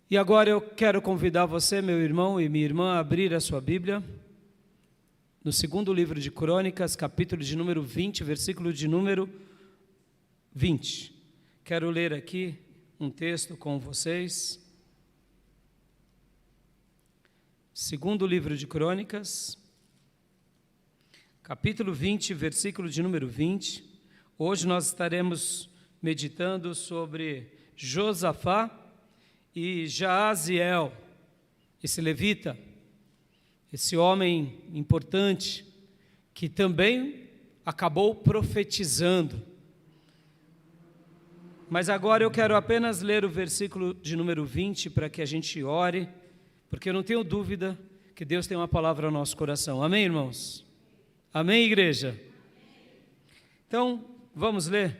E agora eu quero convidar você, meu irmão e minha irmã, a abrir a sua Bíblia no segundo livro de Crônicas, capítulo de número 20, versículo de número 20. Quero ler aqui um texto com vocês. Segundo livro de Crônicas, capítulo 20, versículo de número 20. Hoje nós estaremos meditando sobre Josafá e Jaaziel, esse levita, esse homem importante, que também acabou profetizando. Mas agora eu quero apenas ler o versículo de número 20 para que a gente ore, porque eu não tenho dúvida que Deus tem uma palavra ao nosso coração. Amém, irmãos? Amém, igreja? Então, vamos ler.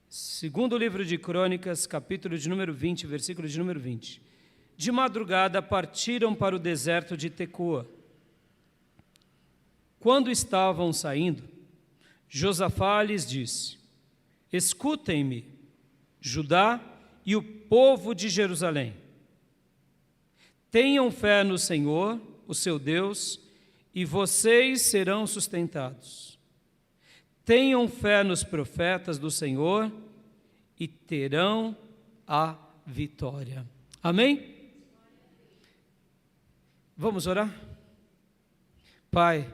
Segundo livro de Crônicas, capítulo de número 20, versículo de número 20. De madrugada partiram para o deserto de Tecoa. Quando estavam saindo, Josafá lhes disse: escutem-me, Judá e o povo de Jerusalém. Tenham fé no Senhor, o seu Deus, e vocês serão sustentados. Tenham fé nos profetas do Senhor e terão a vitória. Amém? Vamos orar? Pai,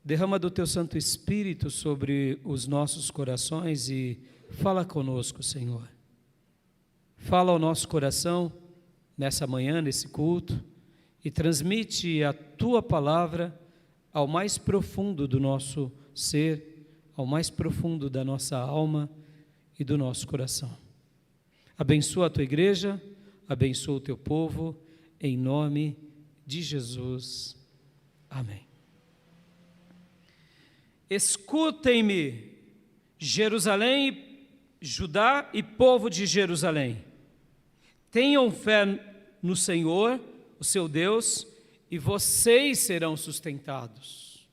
derrama do Teu Santo Espírito sobre os nossos corações e fala conosco, Senhor. Fala ao nosso coração nessa manhã, nesse culto, e transmite a Tua palavra ao mais profundo do nosso ser, ao mais profundo da nossa alma e do nosso coração. Abençoa a Tua igreja, abençoa o Teu povo, em nome de Jesus. Amém. Escutem-me, Jerusalém, Judá e povo de Jerusalém. Tenham fé no Senhor, o seu Deus, e vocês serão sustentados.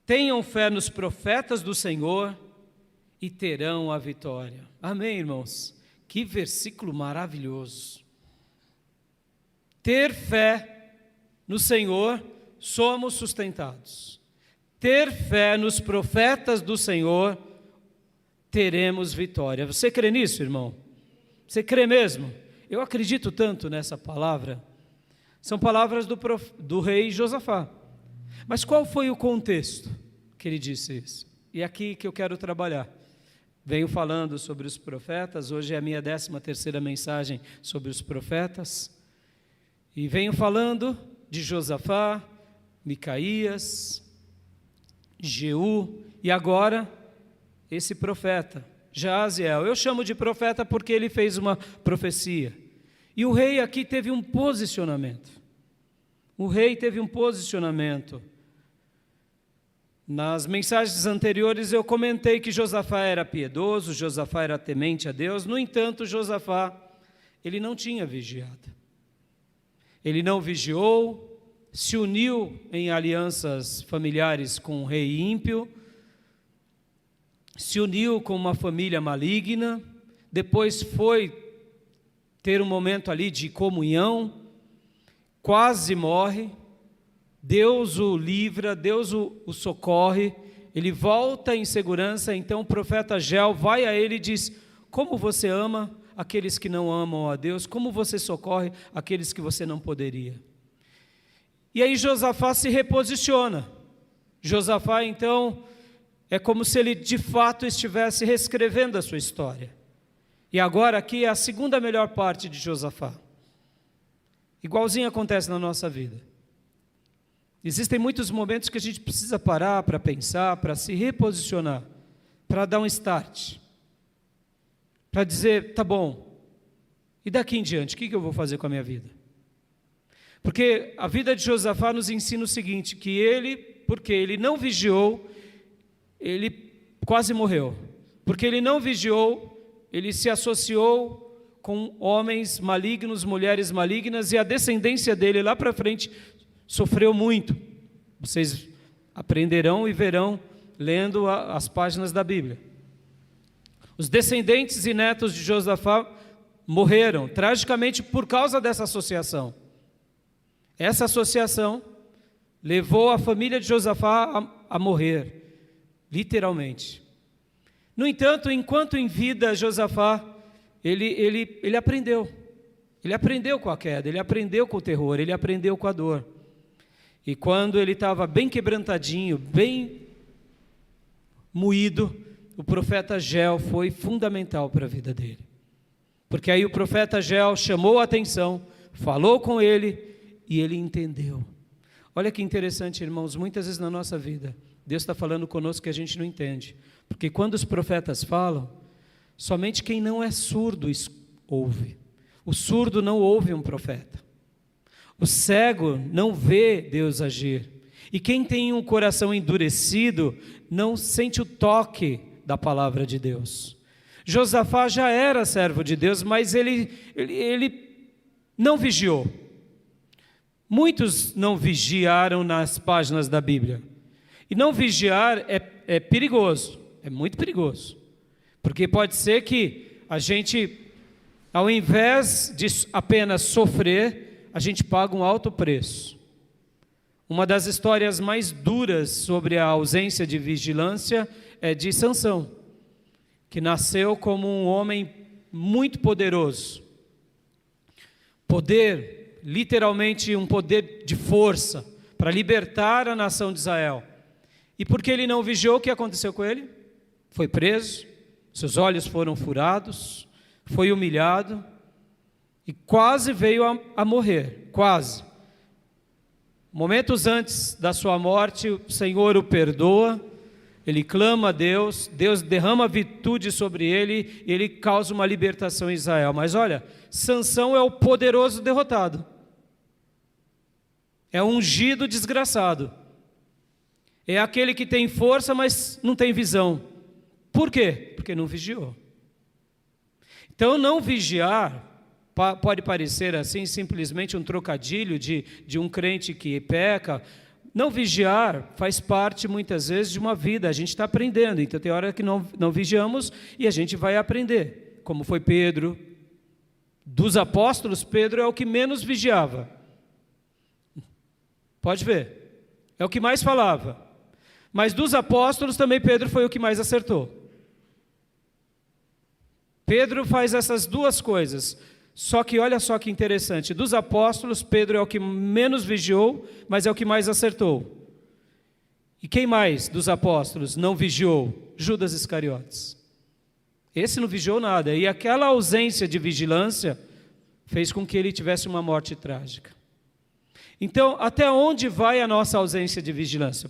Tenham fé nos profetas do Senhor e terão a vitória. Amém, irmãos? Que versículo maravilhoso. Ter fé no Senhor, somos sustentados. Ter fé nos profetas do Senhor, teremos vitória. Você crê nisso, irmão? Você crê mesmo? Eu acredito tanto nessa palavra. São palavras do rei Josafá. Mas qual foi o contexto que ele disse isso? E é aqui que eu quero trabalhar. Venho falando sobre os profetas, hoje é a minha 13ª mensagem sobre os profetas. E venho falando de Josafá, Micaías, Jeú e agora esse profeta, Jaaziel. Eu chamo de profeta porque ele fez uma profecia. E o rei aqui teve um posicionamento. O rei teve um posicionamento. Nas mensagens anteriores eu comentei que Josafá era piedoso, Josafá era temente a Deus. No entanto, Josafá, ele não tinha vigiado. Ele não vigiou, se uniu em alianças familiares com um rei ímpio, se uniu com uma família maligna, depois foi ter um momento ali de comunhão, quase morre, Deus o livra, Deus o socorre, ele volta em segurança. Então o profeta Gel vai a ele e diz: como você ama aqueles que não amam a Deus, como você socorre aqueles que você não poderia. E aí Josafá se reposiciona. Josafá então é como se ele de fato estivesse reescrevendo a sua história. E agora aqui é a segunda melhor parte de Josafá. Igualzinho acontece na nossa vida. Existem muitos momentos que a gente precisa parar para pensar, para se reposicionar, para dar um start, para dizer, tá bom, e daqui em diante, o que eu vou fazer com a minha vida? Porque a vida de Josafá nos ensina o seguinte, que ele, porque ele não vigiou, ele quase morreu. Porque ele não vigiou, ele se associou com homens malignos, mulheres malignas, e a descendência dele lá para frente sofreu muito. Vocês aprenderão e verão lendo as páginas da Bíblia. Os descendentes e netos de Josafá morreram tragicamente por causa dessa associação. Essa associação levou a família de Josafá a morrer, literalmente. No entanto, enquanto em vida, Josafá, ele aprendeu. Ele aprendeu com a queda, ele aprendeu com o terror, ele aprendeu com a dor. E quando ele estava bem quebrantadinho, bem moído, o profeta Ageu foi fundamental para a vida dele. Porque aí o profeta Ageu chamou a atenção, falou com ele e ele entendeu. Olha que interessante, irmãos, muitas vezes na nossa vida, Deus está falando conosco que a gente não entende. Porque quando os profetas falam, somente quem não é surdo ouve. O surdo não ouve um profeta. O cego não vê Deus agir. E quem tem um coração endurecido não sente o toque da palavra de Deus. Josafá já era servo de Deus, mas ele não vigiou. Muitos não vigiaram nas páginas da Bíblia. E não vigiar é perigoso, é muito perigoso. Porque pode ser que a gente, ao invés de apenas sofrer, a gente paga um alto preço. Uma das histórias mais duras sobre a ausência de vigilância é de Sansão, que nasceu como um homem muito poderoso. Poder, literalmente um poder de força, para libertar a nação de Israel. E porque ele não vigiou, o que aconteceu com ele? Foi preso, seus olhos foram furados, foi humilhado e quase veio a morrer, quase. Momentos antes da sua morte, o Senhor o perdoa, ele clama a Deus, Deus derrama virtude sobre ele e ele causa uma libertação em Israel. Mas olha, Sansão é o poderoso derrotado, é um ungido desgraçado, é aquele que tem força, mas não tem visão. Por quê? Porque não vigiou. Então, não vigiar pode parecer assim simplesmente um trocadilho de um crente que peca. Não vigiar faz parte muitas vezes de uma vida, a gente está aprendendo, então tem hora que não vigiamos e a gente vai aprender, como foi Pedro. Dos apóstolos, Pedro é o que menos vigiava, pode ver, é o que mais falava, mas dos apóstolos também Pedro foi o que mais acertou. Pedro faz essas duas coisas, só que olha só que interessante, dos apóstolos, Pedro é o que menos vigiou, mas é o que mais acertou. E quem mais dos apóstolos não vigiou? Judas Iscariotes. Esse não vigiou nada, e aquela ausência de vigilância fez com que ele tivesse uma morte trágica. Então, até onde vai a nossa ausência de vigilância?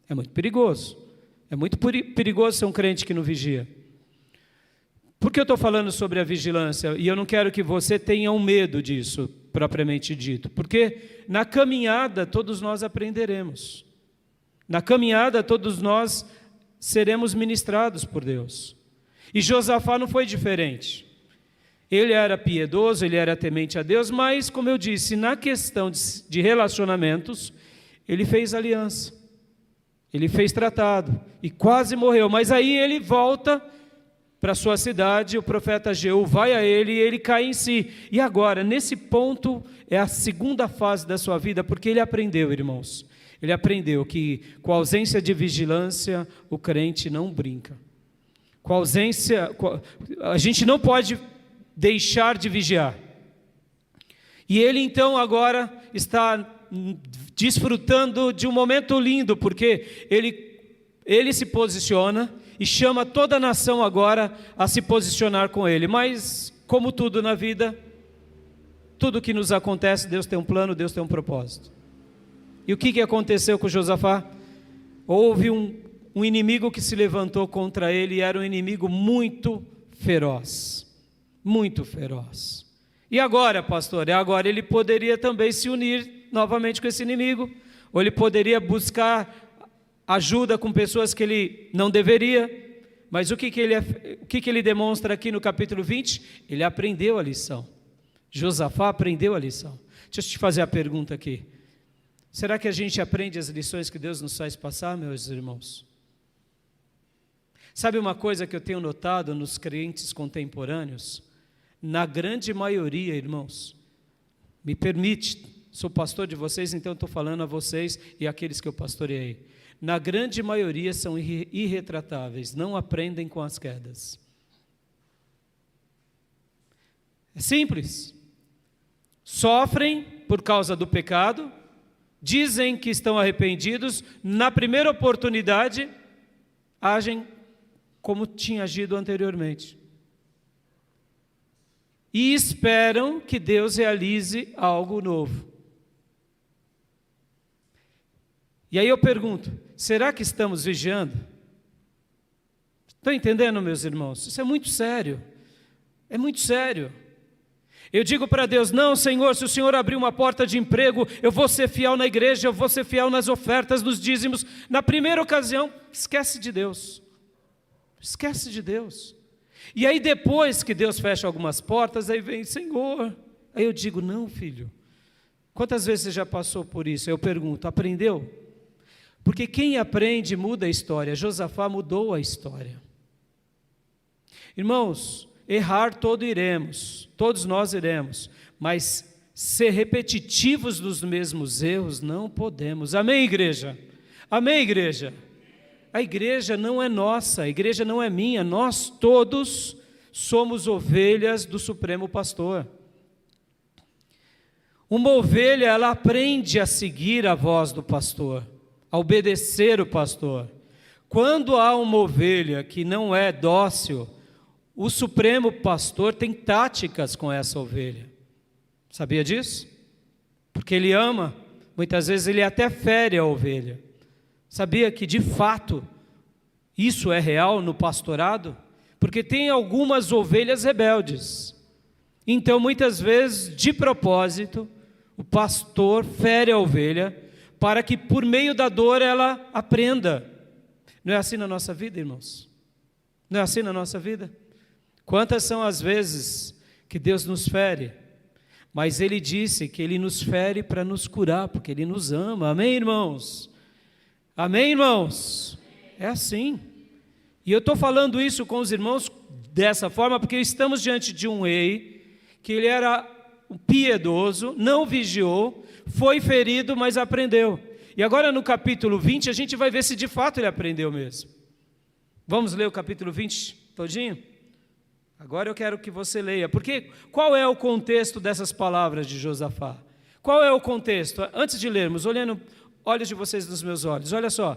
É muito perigoso. É muito perigoso ser um crente que não vigia. Por que eu estou falando sobre a vigilância? E eu não quero que você tenha um medo disso, propriamente dito. Porque na caminhada todos nós aprenderemos. Na caminhada todos nós seremos ministrados por Deus. E Josafá não foi diferente. Ele era piedoso, ele era temente a Deus, mas, como eu disse, na questão de relacionamentos, ele fez aliança. Ele fez tratado e quase morreu. Mas aí ele volta para sua cidade, o profeta Ageu vai a ele e ele cai em si. E agora, nesse ponto, é a segunda fase da sua vida, porque ele aprendeu, irmãos. Ele aprendeu que com a ausência de vigilância, o crente não brinca. Com a ausência, a gente não pode deixar de vigiar. E ele então agora está desfrutando de um momento lindo, porque ele se posiciona e chama toda a nação agora a se posicionar com ele. Mas, como tudo na vida, tudo que nos acontece, Deus tem um plano, Deus tem um propósito. E o que aconteceu com Josafá? Houve um inimigo que se levantou contra ele, e era um inimigo muito feroz. Muito feroz. E agora, pastor? Agora ele poderia também se unir novamente com esse inimigo, ou ele poderia buscar ajuda com pessoas que ele não deveria. Mas o que ele demonstra aqui no capítulo 20? Ele aprendeu a lição. Josafá aprendeu a lição. Deixa eu te fazer a pergunta aqui. Será que a gente aprende as lições que Deus nos faz passar, meus irmãos? Sabe uma coisa que eu tenho notado nos crentes contemporâneos? Na grande maioria, irmãos, me permite, sou pastor de vocês, então estou falando a vocês e àqueles que eu pastoreei. Na grande maioria são irretratáveis, não aprendem com as quedas. É simples. Sofrem por causa do pecado, dizem que estão arrependidos, na primeira oportunidade, agem como tinha agido anteriormente. E esperam que Deus realize algo novo. E aí eu pergunto, será que estamos vigiando? Estão entendendo, meus irmãos? Isso é muito sério. É muito sério. Eu digo para Deus, não, Senhor, se o Senhor abrir uma porta de emprego, eu vou ser fiel na igreja, eu vou ser fiel nas ofertas, nos dízimos. Na primeira ocasião, esquece de Deus. Esquece de Deus. E aí depois que Deus fecha algumas portas, aí vem, Senhor. Aí eu digo, não, filho. Quantas vezes você já passou por isso? Eu pergunto, aprendeu? Porque quem aprende muda a história. Josafá mudou a história. Irmãos, errar todos nós iremos, mas ser repetitivos dos mesmos erros não podemos. Amém, igreja? Amém, igreja? A igreja não é nossa, a igreja não é minha, nós todos somos ovelhas do Supremo Pastor. Uma ovelha, ela aprende a seguir a voz do pastor, a obedecer o pastor. Quando há uma ovelha que não é dócil, o Supremo Pastor tem táticas com essa ovelha. Sabia disso? Porque ele ama, muitas vezes ele até fere a ovelha. Sabia que de fato isso é real no pastorado? Porque tem algumas ovelhas rebeldes. Então muitas vezes, de propósito, o pastor fere a ovelha para que por meio da dor ela aprenda. Não é assim na nossa vida, irmãos? Não é assim na nossa vida? Quantas são as vezes que Deus nos fere? Mas Ele disse que Ele nos fere para nos curar, porque Ele nos ama. Amém, irmãos? Amém, irmãos? É assim. E eu estou falando isso com os irmãos dessa forma, porque estamos diante de um rei, que ele era piedoso, não vigiou, foi ferido, mas aprendeu. E agora no capítulo 20, a gente vai ver se de fato ele aprendeu mesmo. Vamos ler o capítulo 20 todinho? Agora eu quero que você leia, porque qual é o contexto dessas palavras de Josafá? Qual é o contexto? Antes de lermos, olhando olhos de vocês nos meus olhos, olha só.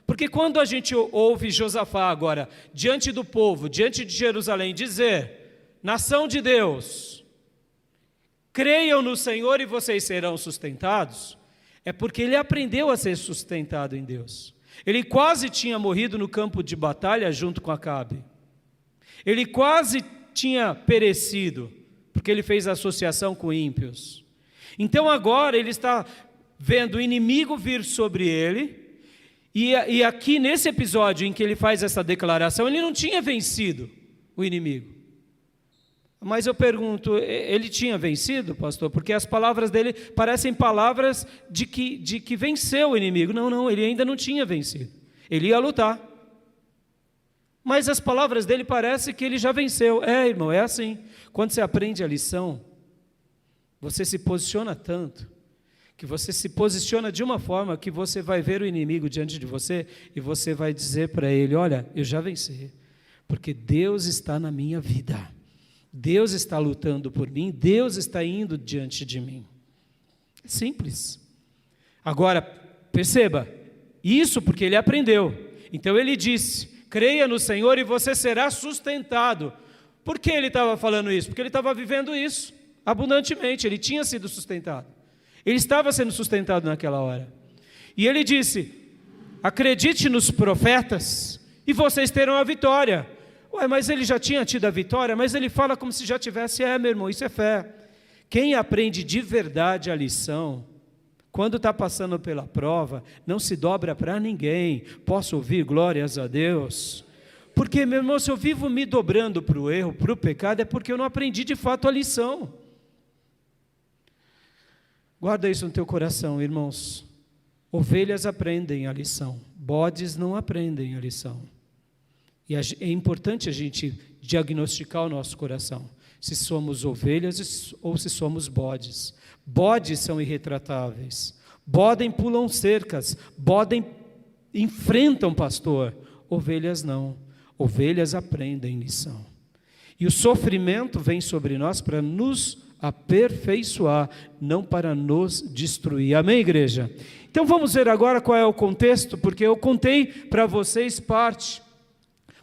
Porque quando a gente ouve Josafá agora, diante do povo, diante de Jerusalém, dizer, nação de Deus, creiam no Senhor e vocês serão sustentados, é porque ele aprendeu a ser sustentado em Deus. Ele quase tinha morrido no campo de batalha junto com Acabe. Ele quase tinha perecido, porque ele fez associação com ímpios. Então agora ele está vendo o inimigo vir sobre ele, e aqui nesse episódio em que ele faz essa declaração, ele não tinha vencido o inimigo. Mas eu pergunto, ele tinha vencido, pastor? Porque as palavras dele parecem palavras de que venceu o inimigo. Não, ele ainda não tinha vencido. Ele ia lutar. Mas as palavras dele parecem que ele já venceu. É, irmão, é assim. Quando você aprende a lição, você se posiciona tanto, que você se posiciona de uma forma que você vai ver o inimigo diante de você e você vai dizer para ele, olha, eu já venci, porque Deus está na minha vida. Deus está lutando por mim, Deus está indo diante de mim. É simples. Agora, perceba, isso porque ele aprendeu. Então ele disse, creia no Senhor e você será sustentado. Por que ele estava falando isso? Porque ele estava vivendo isso abundantemente, ele tinha sido sustentado. Ele estava sendo sustentado naquela hora. E ele disse, acredite nos profetas e vocês terão a vitória. Ué, mas ele já tinha tido a vitória, mas ele fala como se já tivesse. Meu irmão, isso é fé. Quem aprende de verdade a lição, quando está passando pela prova, não se dobra para ninguém. Posso ouvir glórias a Deus? Porque, meu irmão, se eu vivo me dobrando para o erro, para o pecado, é porque eu não aprendi de fato a lição. Guarda isso no teu coração, irmãos. Ovelhas aprendem a lição, bodes não aprendem a lição. E é importante a gente diagnosticar o nosso coração, se somos ovelhas ou se somos bodes. Bodes são irretratáveis, bodem pulam cercas, bodem enfrentam pastor, ovelhas não, ovelhas aprendem lição. E o sofrimento vem sobre nós para nos aperfeiçoar, não para nos destruir. Amém, igreja? Então vamos ver agora qual é o contexto, porque eu contei para vocês parte.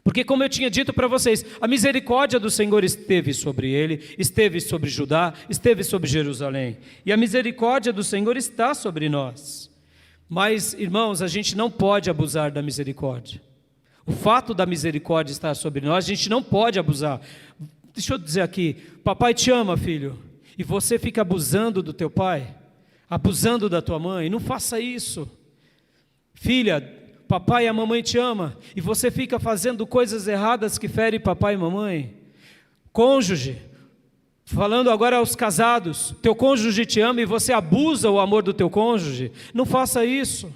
Porque, como eu tinha dito para vocês, a misericórdia do Senhor esteve sobre ele, esteve sobre Judá, esteve sobre Jerusalém. E a misericórdia do Senhor está sobre nós. Mas, irmãos, a gente não pode abusar da misericórdia. O fato da misericórdia estar sobre nós, a gente não pode abusar. Deixa eu dizer aqui, papai te ama, filho, e você fica abusando do teu pai, abusando da tua mãe, não faça isso. Filha, papai e a mamãe te ama, e você fica fazendo coisas erradas que ferem papai e mamãe. Cônjuge, falando agora aos casados, teu cônjuge te ama e você abusa o amor do teu cônjuge, não faça isso.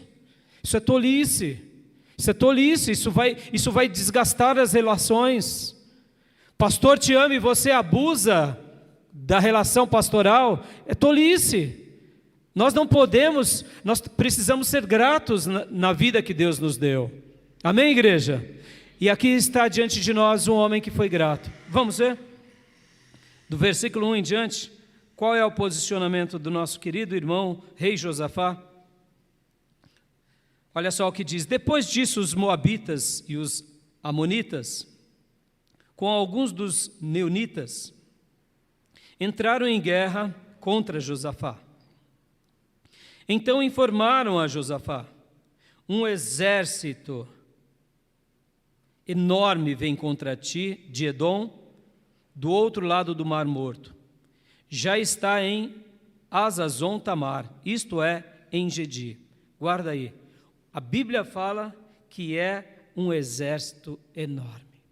Isso é tolice. Isso é tolice, isso vai desgastar as relações. Pastor te ama e você abusa da relação pastoral, é tolice. Nós não podemos, nós precisamos ser gratos na vida que Deus nos deu. Amém, igreja? E aqui está diante de nós um homem que foi grato. Vamos ver? Do versículo 1 em diante, qual é o posicionamento do nosso querido irmão, rei Josafá? Olha só o que diz: depois disso os moabitas e os amonitas, com alguns dos meunitas, entraram em guerra contra Josafá. Então informaram a Josafá: um exército enorme vem contra ti de Edom, do outro lado do Mar Morto. Já está em Hazazon Tamar, isto é, em Gedi. Guarda aí. A Bíblia fala que é um exército enorme,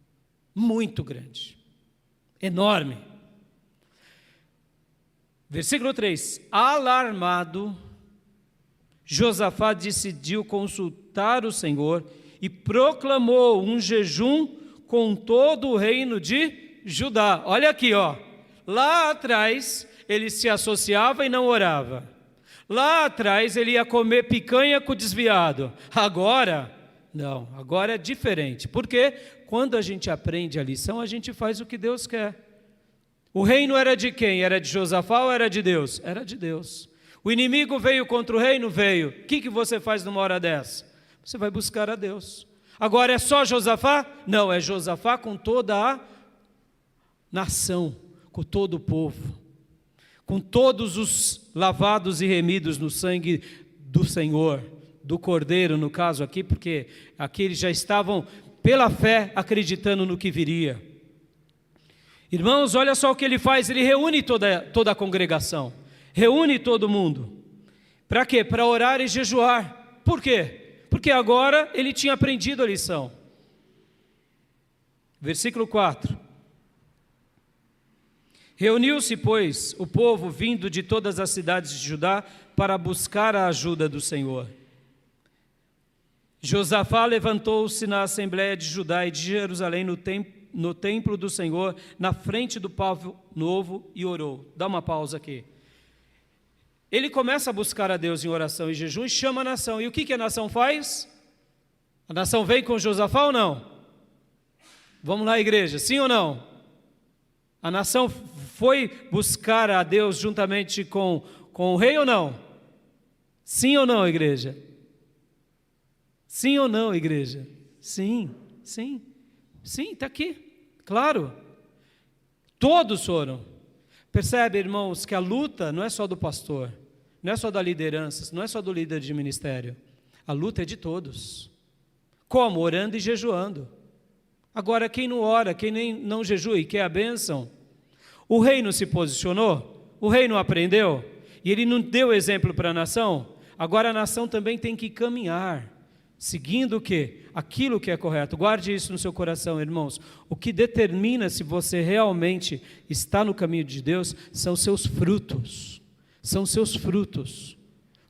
muito grande, enorme. Versículo 3: alarmado, Josafá decidiu consultar o Senhor e proclamou um jejum com todo o reino de Judá. Olha aqui, ó. Lá atrás ele se associava e não orava. Lá atrás ele ia comer picanha com desviado. Agora, não, agora é diferente. Porque quando a gente aprende a lição, a gente faz o que Deus quer. O reino era de quem? Era de Josafá ou era de Deus? Era de Deus. O inimigo veio contra o reino? Veio. O que você faz numa hora dessa? Você vai buscar a Deus. Agora é só Josafá? Não, é Josafá com toda a nação, com todo o povo, com todos os lavados e remidos no sangue do Senhor, do Cordeiro no caso aqui, porque aqui eles já estavam pela fé acreditando no que viria. Irmãos, olha só o que ele faz, ele reúne toda a congregação, reúne todo mundo. Para quê? Para orar e jejuar. Por quê? Porque agora ele tinha aprendido a lição. Versículo 4. Reuniu-se, pois, o povo vindo de todas as cidades de Judá para buscar a ajuda do Senhor. Josafá levantou-se na assembleia de Judá e de Jerusalém no templo do Senhor, na frente do povo novo, e orou. Dá uma pausa aqui. Ele começa a buscar a Deus em oração e jejum e chama a nação. E o que a nação faz? A nação vem com Josafá ou não? Vamos lá, igreja, sim ou não? A nação foi buscar a Deus juntamente com o rei ou não? Sim ou não, igreja? Sim ou não, igreja? Sim, está aqui, claro. Todos foram. Percebe, irmãos, que a luta não é só do pastor, não é só da liderança, não é só do líder de ministério. A luta é de todos. Como? Orando e jejuando. Agora, quem não ora, quem nem não jejua e quer a bênção, o rei não se posicionou, o rei não aprendeu, e ele não deu exemplo para a nação, agora a nação também tem que caminhar, seguindo o quê? Aquilo que é correto. Guarde isso no seu coração, irmãos. O que determina se você realmente está no caminho de Deus são seus frutos. São seus frutos.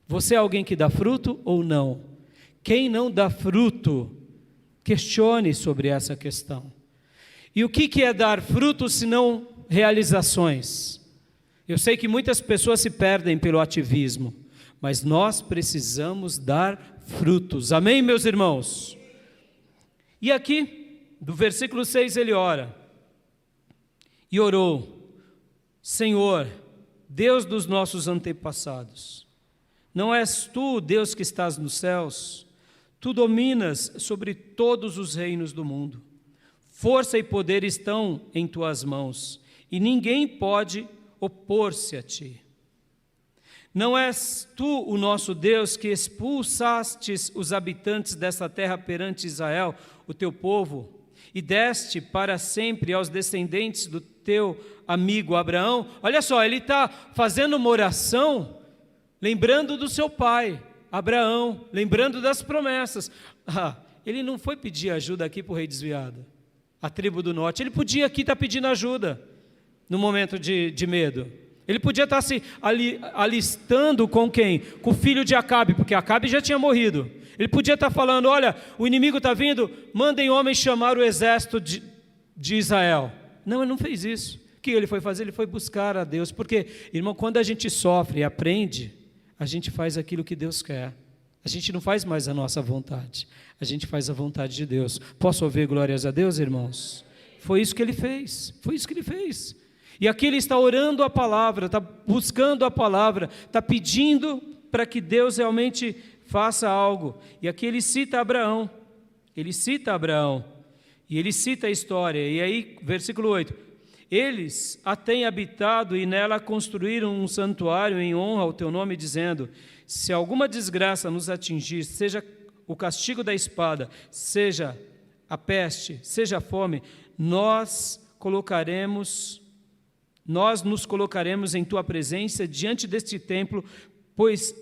Você é alguém que dá fruto ou não? Quem não dá fruto, Questione sobre essa questão. E o que é dar frutos se não realizações? Eu sei que muitas pessoas se perdem pelo ativismo, mas nós precisamos dar frutos. Amém, meus irmãos? E aqui, do versículo 6, ele ora. E orou: Senhor, Deus dos nossos antepassados, não és tu, Deus que estás nos céus? Tu dominas sobre todos os reinos do mundo. Força e poder estão em tuas mãos, e ninguém pode opor-se a ti. Não és tu o nosso Deus que expulsastes os habitantes dessa terra perante Israel, o teu povo, e deste para sempre aos descendentes do teu amigo Abraão? Olha só, ele está fazendo uma oração, lembrando do seu pai, Abraão, lembrando das promessas. Ele não foi pedir ajuda aqui para o rei desviado, a tribo do norte. Ele podia aqui estar pedindo ajuda, no momento de medo. Ele podia estar se alistando com quem? Com o filho de Acabe, porque Acabe já tinha morrido. Ele podia estar falando: olha, o inimigo está vindo, mandem homens chamar o exército de Israel. Não, ele não fez isso. O que ele foi fazer? Ele foi buscar a Deus. Porque, irmão, quando a gente sofre e aprende, a gente faz aquilo que Deus quer. A gente não faz mais a nossa vontade, a gente faz a vontade de Deus. Posso ouvir glórias a Deus, irmãos? Foi isso que ele fez, foi isso que ele fez. E aqui ele está orando a palavra, está buscando a palavra, está pedindo para que Deus realmente faça algo. E aqui ele cita Abraão, e ele cita a história. E aí, versículo 8: eles a têm habitado e nela construíram um santuário em honra ao teu nome, dizendo: se alguma desgraça nos atingir, seja o castigo da espada, seja a peste, seja a fome, nós nos colocaremos em tua presença diante deste templo, pois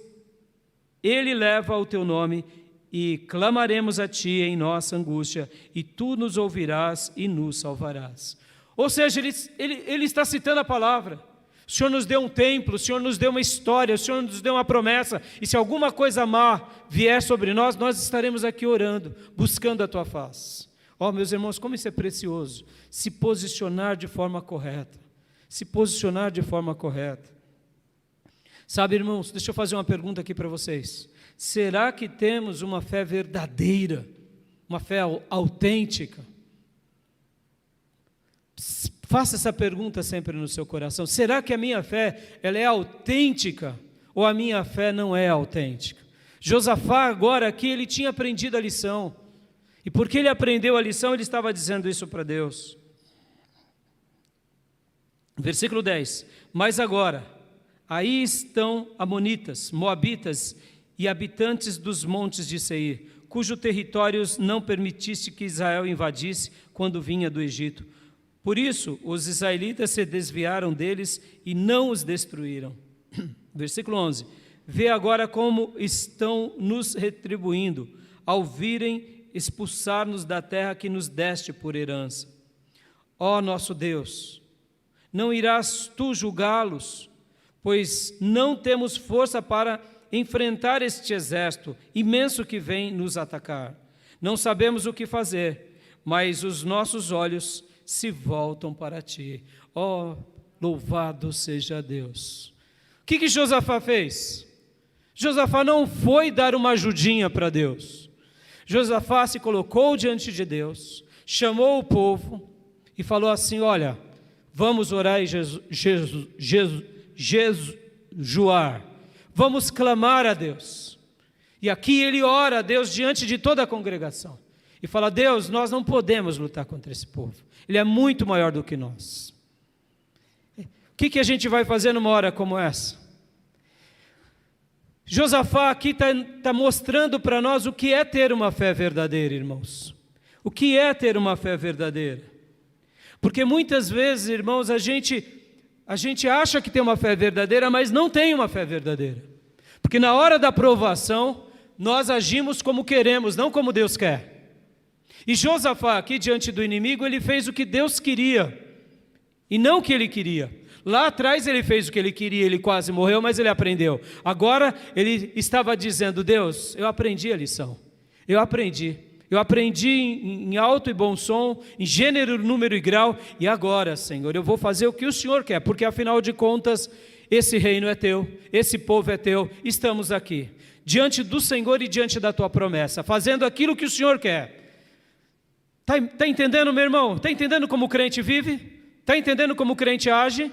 ele leva o teu nome, e clamaremos a ti em nossa angústia, e tu nos ouvirás e nos salvarás. Ou seja, ele está citando a palavra. O Senhor nos deu um templo, o Senhor nos deu uma história, o Senhor nos deu uma promessa, e se alguma coisa má vier sobre nós, nós estaremos aqui orando, buscando a tua face. Meus irmãos, como isso é precioso, se posicionar de forma correta. Se posicionar de forma correta. Sabe, irmãos, deixa eu fazer uma pergunta aqui para vocês. Será que temos uma fé verdadeira, uma fé autêntica? Faça essa pergunta sempre no seu coração. Será que a minha fé, ela é autêntica ou a minha fé não é autêntica? Josafá agora aqui, ele tinha aprendido a lição. E porque ele aprendeu a lição, ele estava dizendo isso para Deus. Versículo 10: mas agora, aí estão amonitas, moabitas e habitantes dos montes de Seir, cujo territórios não permitiste que Israel invadisse quando vinha do Egito. Por isso, os israelitas se desviaram deles e não os destruíram. Versículo 11: vê agora como estão nos retribuindo, ao virem expulsar-nos da terra que nos deste por herança. Ó nosso Deus, não irás tu julgá-los, pois não temos força para enfrentar este exército imenso que vem nos atacar. Não sabemos o que fazer, mas os nossos olhos se voltam para ti. Louvado seja Deus. O que Josafá fez? Josafá não foi dar uma ajudinha para Deus. Josafá se colocou diante de Deus, chamou o povo e falou assim: olha, vamos orar e jejuar, vamos clamar a Deus. E aqui ele ora a Deus diante de toda a congregação e fala: Deus, nós não podemos lutar contra esse povo, ele é muito maior do que nós. O que a gente vai fazer numa hora como essa? Josafá aqui está mostrando para nós o que é ter uma fé verdadeira, irmãos. O que é ter uma fé verdadeira? Porque muitas vezes, irmãos, a gente acha que tem uma fé verdadeira, mas não tem uma fé verdadeira. Porque na hora da provação, nós agimos como queremos, não como Deus quer. E Josafá aqui diante do inimigo, ele fez o que Deus queria, e não o que ele queria. Lá atrás ele fez o que ele queria, ele quase morreu, mas ele aprendeu. Agora ele estava dizendo: Deus, eu aprendi a lição, eu eu aprendi em alto e bom som, em gênero, número e grau, e agora, Senhor, eu vou fazer o que o Senhor quer, porque afinal de contas, esse reino é teu, esse povo é teu, estamos aqui, diante do Senhor e diante da tua promessa, fazendo aquilo que o Senhor quer. Está entendendo, meu irmão? Está entendendo como o crente vive? Está entendendo como o crente age?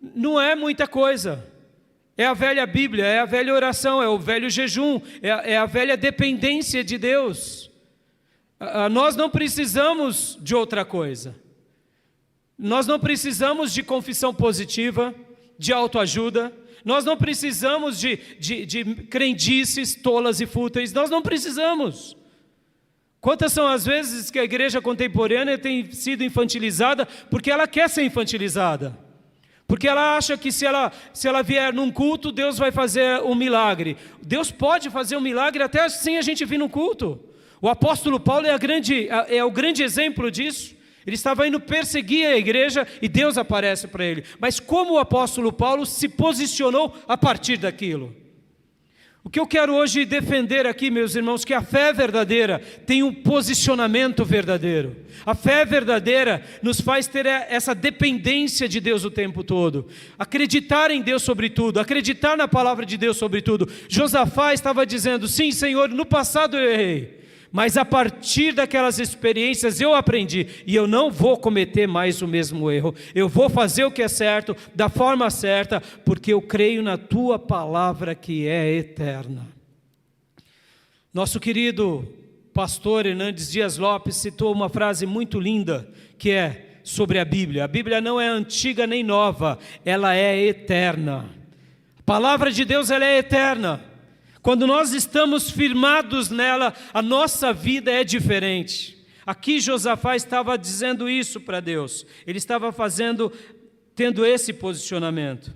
Não é muita coisa. É a velha Bíblia, é a velha oração, é o velho jejum, é a velha dependência de Deus. Nós não precisamos de outra coisa. Nós não precisamos de confissão positiva, de autoajuda. Nós não precisamos de crendices tolas e fúteis. Nós não precisamos. Quantas são as vezes que a igreja contemporânea tem sido infantilizada porque ela quer ser infantilizada? Porque ela acha que se ela vier num culto, Deus vai fazer um milagre. Deus pode fazer um milagre até sem a gente vir no culto. O apóstolo Paulo é o grande exemplo disso. Ele estava indo perseguir a igreja e Deus aparece para ele. Mas como o apóstolo Paulo se posicionou a partir daquilo? O que eu quero hoje defender aqui, meus irmãos, que a fé verdadeira tem um posicionamento verdadeiro. A fé verdadeira nos faz ter essa dependência de Deus o tempo todo. Acreditar em Deus sobre tudo, acreditar na palavra de Deus sobre tudo. Josafá estava dizendo, sim, Senhor, no passado eu errei, mas a partir daquelas experiências eu aprendi e eu não vou cometer mais o mesmo erro. Eu vou fazer o que é certo, da forma certa, porque eu creio na tua palavra que é eterna. Nosso querido pastor Hernandes Dias Lopes citou uma frase muito linda que é sobre a Bíblia. A Bíblia não é antiga nem nova, ela é eterna. A palavra de Deus ela é eterna. Quando nós estamos firmados nela, a nossa vida é diferente. Aqui Josafá estava dizendo isso para Deus. Ele estava tendo esse posicionamento.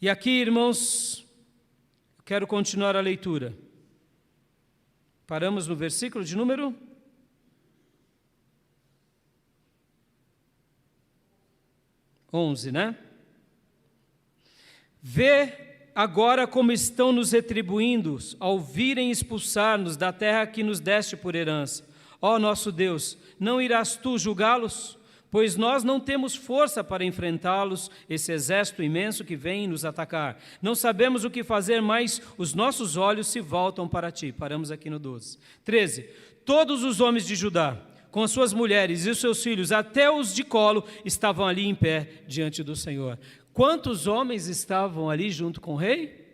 E aqui, irmãos, quero continuar a leitura. Paramos no versículo de número 11, né? Vê agora como estão nos retribuindo ao virem expulsar-nos da terra que nos deste por herança. Ó nosso Deus, não irás tu julgá-los? Pois nós não temos força para enfrentá-los, esse exército imenso que vem nos atacar. Não sabemos o que fazer, mas os nossos olhos se voltam para ti. Paramos aqui no 12. 13. Todos os homens de Judá, com as suas mulheres e os seus filhos, até os de colo, estavam ali em pé diante do Senhor. Quantos homens estavam ali junto com o rei?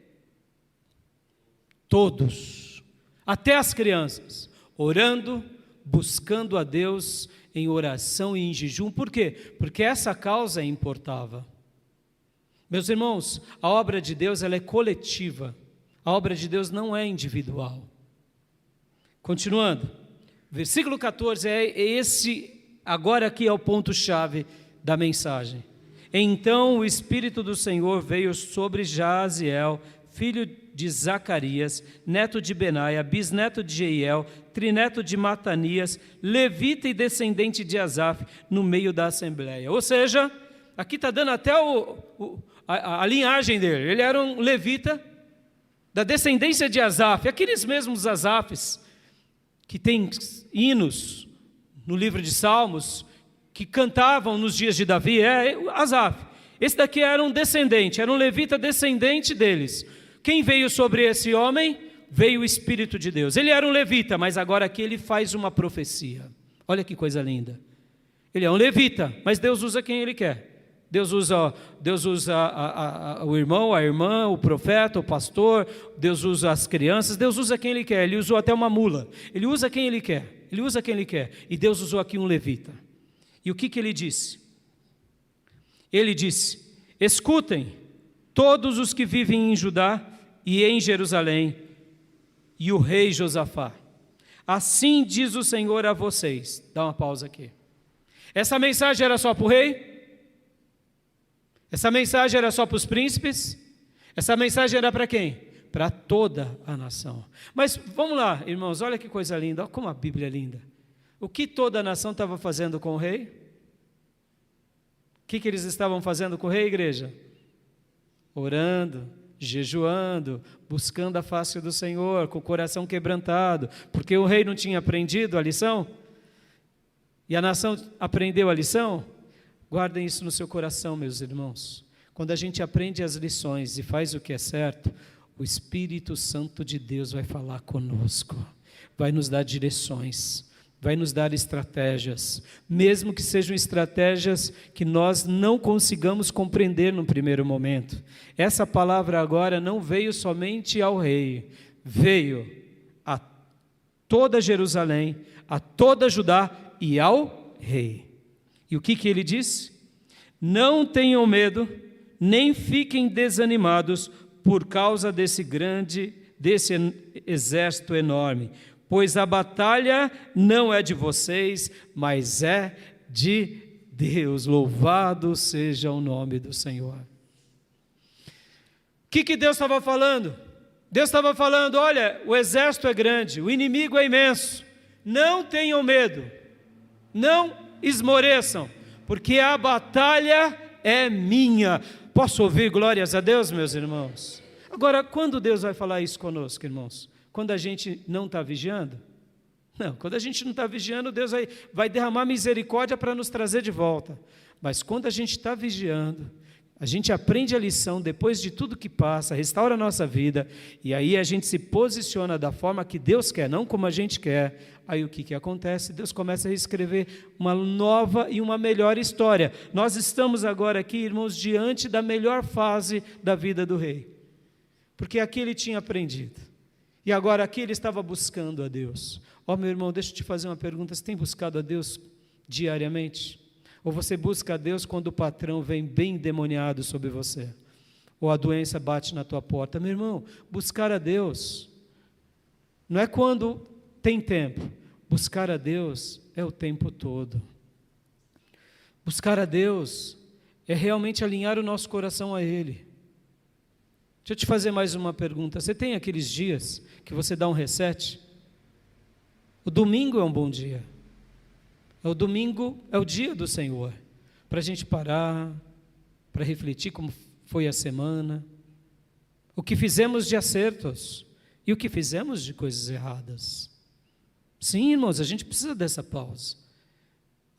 Todos, até as crianças, orando, buscando a Deus em oração e em jejum. Por quê? Porque essa causa importava. Meus irmãos, a obra de Deus ela é coletiva, a obra de Deus não é individual. Continuando, versículo 14, agora aqui é o ponto-chave da mensagem. Então o Espírito do Senhor veio sobre Jaziel, filho de Zacarias, neto de Benaia, bisneto de Jeiel, trineto de Matanias, levita e descendente de Asaf, no meio da assembleia. Ou seja, aqui está dando até a linhagem dele. Ele era um levita da descendência de Asaf, aqueles mesmos Asafs que tem hinos no livro de Salmos, que cantavam nos dias de Davi, Asaf. Esse daqui era um descendente, era um levita descendente deles. Quem veio sobre esse homem? Veio o Espírito de Deus. Ele era um levita, mas agora aqui ele faz uma profecia. Olha que coisa linda. Ele é um levita, mas Deus usa quem Ele quer. Deus usa o irmão, a irmã, o profeta, o pastor, Deus usa as crianças, Deus usa quem Ele quer. Ele usou até uma mula. Ele usa quem Ele quer. Ele usa quem Ele quer. E Deus usou aqui um levita. E o que ele disse? Ele disse, escutem todos os que vivem em Judá e em Jerusalém, e o rei Josafá. Assim diz o Senhor a vocês. Dá uma pausa aqui. Essa mensagem era só para o rei? Essa mensagem era só para os príncipes? Essa mensagem era para quem? Para toda a nação. Mas vamos lá, irmãos, olha que coisa linda, olha como a Bíblia é linda. O que toda a nação estava fazendo com o rei? O que eles estavam fazendo com o rei, igreja? Orando, jejuando, buscando a face do Senhor, com o coração quebrantado, porque o rei não tinha aprendido a lição, e a nação aprendeu a lição. Guardem isso no seu coração, meus irmãos. Quando a gente aprende as lições e faz o que é certo, o Espírito Santo de Deus vai falar conosco, vai nos dar direções, vai nos dar estratégias, mesmo que sejam estratégias que nós não consigamos compreender no primeiro momento. Essa palavra agora não veio somente ao rei, veio a toda Jerusalém, a toda Judá e ao rei. E o que ele disse? Não tenham medo, nem fiquem desanimados por causa desse exército enorme, pois a batalha não é de vocês, mas é de Deus. Louvado seja o nome do Senhor. O que Deus estava falando? Deus estava falando, olha, o exército é grande, o inimigo é imenso, não tenham medo, não esmoreçam, porque a batalha é minha. Posso ouvir glórias a Deus, meus irmãos? Agora, quando Deus vai falar isso conosco, irmãos? Quando a gente não está vigiando? Não, quando a gente não está vigiando, Deus vai derramar misericórdia para nos trazer de volta. Mas quando a gente está vigiando, a gente aprende a lição depois de tudo que passa, restaura a nossa vida, e aí a gente se posiciona da forma que Deus quer, não como a gente quer. Aí o que acontece? Deus começa a escrever uma nova e uma melhor história. Nós estamos agora aqui, irmãos, diante da melhor fase da vida do rei, porque aqui ele tinha aprendido, e agora aqui ele estava buscando a Deus. Meu irmão, deixa eu te fazer uma pergunta: você tem buscado a Deus diariamente? Ou você busca a Deus quando o patrão vem bem endemoniado sobre você? Ou a doença bate na tua porta? Meu irmão, buscar a Deus não é quando tem tempo. Buscar a Deus é o tempo todo. Buscar a Deus é realmente alinhar o nosso coração a Ele. Deixa eu te fazer mais uma pergunta. Você tem aqueles dias que você dá um reset? O domingo é um bom dia. O domingo é o dia do Senhor, para a gente parar, para refletir como foi a semana, o que fizemos de acertos e o que fizemos de coisas erradas. Sim, irmãos, a gente precisa dessa pausa.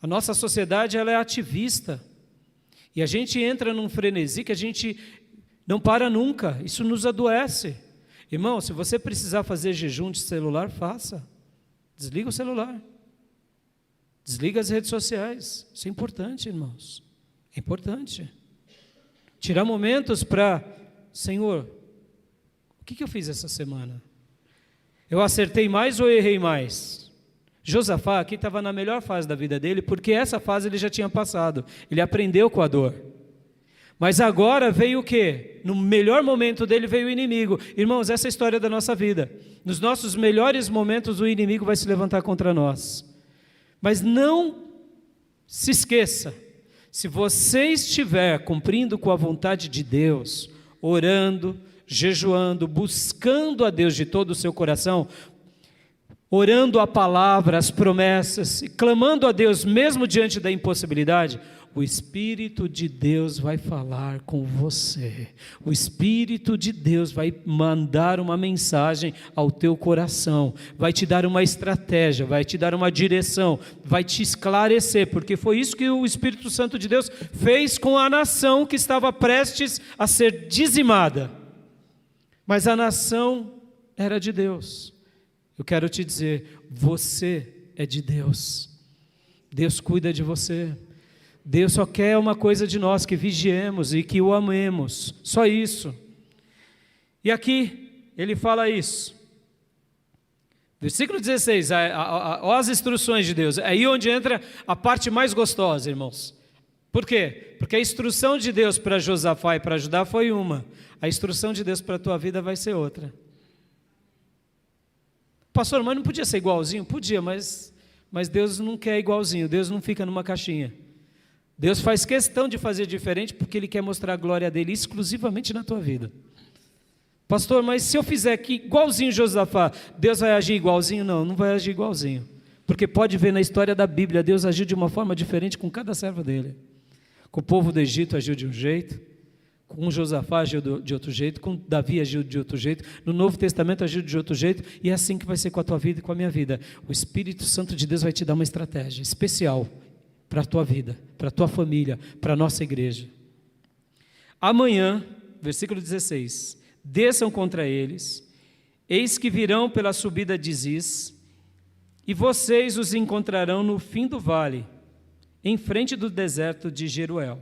A nossa sociedade, ela é ativista, e a gente entra num frenesi que a gente não para nunca. Isso nos adoece. Irmão, se você precisar fazer jejum de celular, faça. Desliga o celular. Desliga as redes sociais. Isso é importante, irmãos. É importante. Tirar momentos para, Senhor, o que eu fiz essa semana? Eu acertei mais ou errei mais? Josafá aqui estava na melhor fase da vida dele, porque essa fase ele já tinha passado. Ele aprendeu com a dor. Mas agora veio o quê? No melhor momento dele veio o inimigo. Irmãos, essa é a história da nossa vida. Nos nossos melhores momentos o inimigo vai se levantar contra nós. Mas não se esqueça, se você estiver cumprindo com a vontade de Deus, orando, jejuando, buscando a Deus de todo o seu coração, orando a palavra, as promessas, e clamando a Deus mesmo diante da impossibilidade, o Espírito de Deus vai falar com você. O Espírito de Deus vai mandar uma mensagem ao teu coração, vai te dar uma estratégia, vai te dar uma direção, vai te esclarecer, porque foi isso que o Espírito Santo de Deus fez com a nação que estava prestes a ser dizimada. Mas a nação era de Deus. Eu quero te dizer, você é de Deus. Deus cuida de você. Deus só quer uma coisa de nós, que vigiemos e que o amemos, só isso. E aqui ele fala isso, versículo 16, as instruções de Deus, é aí onde entra a parte mais gostosa, irmãos. Por quê? Porque a instrução de Deus para Josafá e para Judá foi uma, a instrução de Deus para a tua vida vai ser outra. Pastor, mas não podia ser igualzinho? Podia, mas Deus não quer igualzinho, Deus não fica numa caixinha. Deus faz questão de fazer diferente porque Ele quer mostrar a glória dEle exclusivamente na tua vida. Pastor, mas se eu fizer aqui igualzinho Josafá, Deus vai agir igualzinho? Não, não vai agir igualzinho. Porque pode ver na história da Bíblia, Deus agiu de uma forma diferente com cada servo dele. Com o povo do Egito agiu de um jeito, Com Josafá agiu de outro jeito, com Davi agiu de outro jeito, no Novo Testamento agiu de outro jeito, e é assim que vai ser com a tua vida e com a minha vida. O Espírito Santo de Deus vai te dar uma estratégia especial para a tua vida, para a tua família, para a nossa igreja. Amanhã, versículo 16, desçam contra eles, eis que virão pela subida de Ziz, e vocês os encontrarão no fim do vale, em frente do deserto de Jeruel.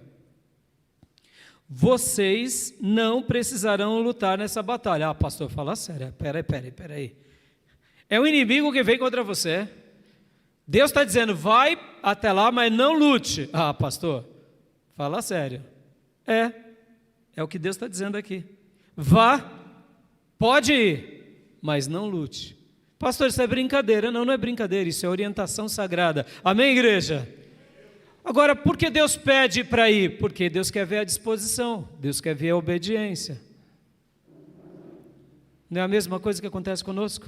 Vocês não precisarão lutar nessa batalha. Ah, pastor, fala sério. Peraí. É o inimigo que vem contra você. Deus está dizendo, vai até lá, mas não lute. Ah, pastor, fala sério. É o que Deus está dizendo aqui. Vá, pode ir, mas não lute. Pastor, isso é brincadeira. Não é brincadeira, isso é orientação sagrada. Amém, igreja? Agora, por que Deus pede para ir? Porque Deus quer ver a disposição, Deus quer ver a obediência. Não é a mesma coisa que acontece conosco?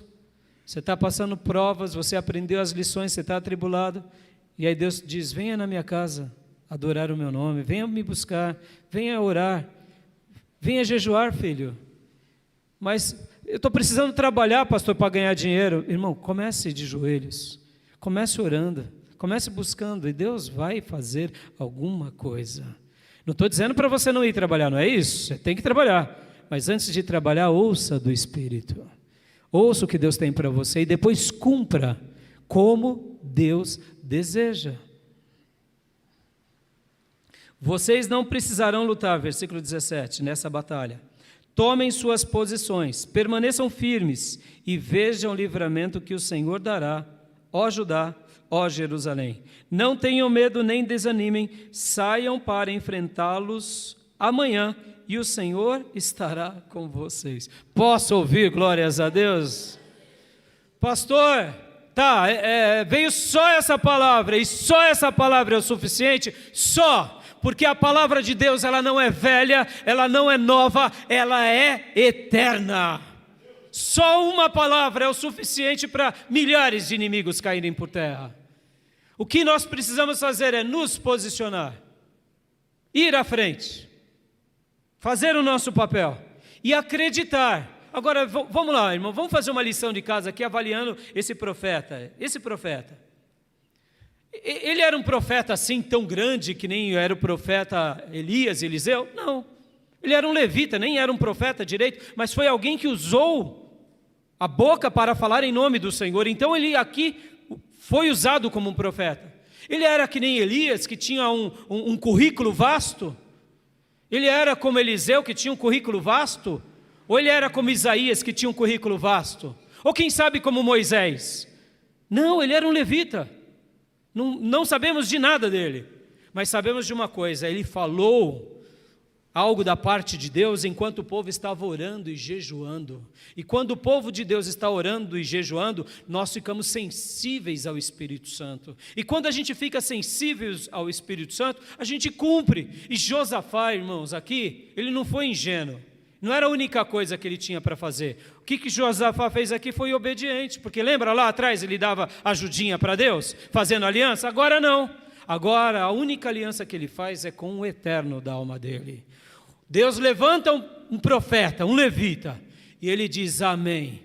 Você está passando provas, você aprendeu as lições, você está atribulado, e aí Deus diz, venha na minha casa adorar o meu nome, venha me buscar, venha orar, venha jejuar, filho. Mas eu estou precisando trabalhar, pastor, para ganhar dinheiro. Irmão, comece de joelhos, comece orando, comece buscando, e Deus vai fazer alguma coisa. Não estou dizendo para você não ir trabalhar, não é isso? Você tem que trabalhar. Mas antes de trabalhar, ouça do Espírito. Ouça o que Deus tem para você e depois cumpra como Deus deseja. Vocês não precisarão lutar, versículo 17, nessa batalha. Tomem suas posições, permaneçam firmes e vejam o livramento que o Senhor dará, ó Judá, ó Jerusalém. Não tenham medo nem desanimem, saiam para enfrentá-los amanhã e o Senhor estará com vocês. Posso ouvir glórias a Deus? Pastor, veio só essa palavra e só essa palavra é o suficiente? Só, porque a palavra de Deus ela não é velha, ela não é nova, ela é eterna. Só uma palavra é o suficiente para milhares de inimigos caírem por terra. O que nós precisamos fazer é nos posicionar, ir à frente, fazer o nosso papel e acreditar. Agora, vamos lá, irmão, vamos fazer uma lição de casa aqui avaliando esse profeta. Ele era um profeta assim tão grande que nem era o profeta Elias, Eliseu? Não, ele era um levita, nem era um profeta direito, mas foi alguém que usou a boca para falar em nome do Senhor. Então ele aqui foi usado como um profeta. Ele era que nem Elias, que tinha um currículo vasto. Ele era como Eliseu, que tinha um currículo vasto. Ou ele era como Isaías, que tinha um currículo vasto. Ou quem sabe como Moisés. Não, ele era um levita. Não sabemos de nada dele. Mas sabemos de uma coisa, ele falou algo da parte de Deus enquanto o povo estava orando e jejuando. E quando o povo de Deus está orando e jejuando, nós ficamos sensíveis ao Espírito Santo. E quando a gente fica sensíveis ao Espírito Santo, a gente cumpre. E Josafá, irmãos, aqui, ele não foi ingênuo. Não era a única coisa que ele tinha para fazer. O que Josafá fez aqui foi obediente. Porque lembra lá atrás ele dava ajudinha para Deus, fazendo aliança? Agora não. Agora a única aliança que ele faz é com o eterno da alma dele. Deus levanta um profeta, um levita, e ele diz amém.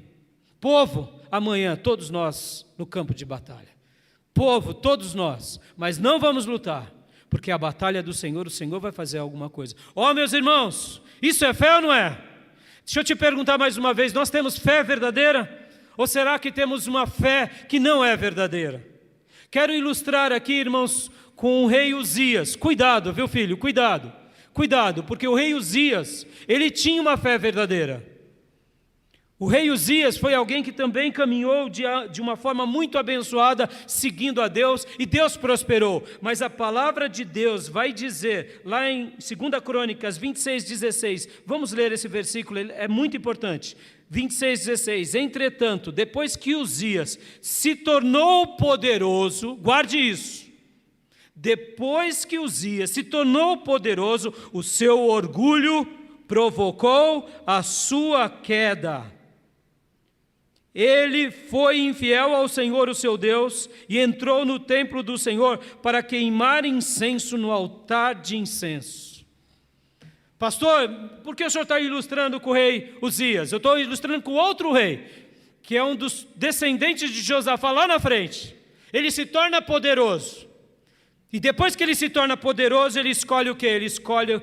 Povo, amanhã todos nós no campo de batalha. Povo, todos nós, mas não vamos lutar, porque a batalha do Senhor, o Senhor vai fazer alguma coisa. Ó, meus irmãos, isso é fé ou não é? Deixa eu te perguntar mais uma vez, nós temos fé verdadeira? Ou será que temos uma fé que não é verdadeira? Quero ilustrar aqui, irmãos, com o rei Uzias. Cuidado, viu filho, cuidado. Cuidado, porque o rei Uzias, ele tinha uma fé verdadeira. O rei Uzias foi alguém que também caminhou de uma forma muito abençoada, seguindo a Deus, e Deus prosperou. Mas a palavra de Deus vai dizer, lá em 2 Crônicas 26:16, vamos ler esse versículo, ele é muito importante. 26:16, entretanto, depois que Uzias se tornou poderoso, guarde isso, depois que Uzias se tornou poderoso, o seu orgulho provocou a sua queda. Ele foi infiel ao Senhor, o seu Deus, e entrou no templo do Senhor para queimar incenso no altar de incenso. Pastor, por que o senhor está ilustrando com o rei Uzias? Eu estou ilustrando com outro rei, que é um dos descendentes de Josafá lá na frente. Ele se torna poderoso. E depois que ele se torna poderoso, ele escolhe o quê? Ele escolhe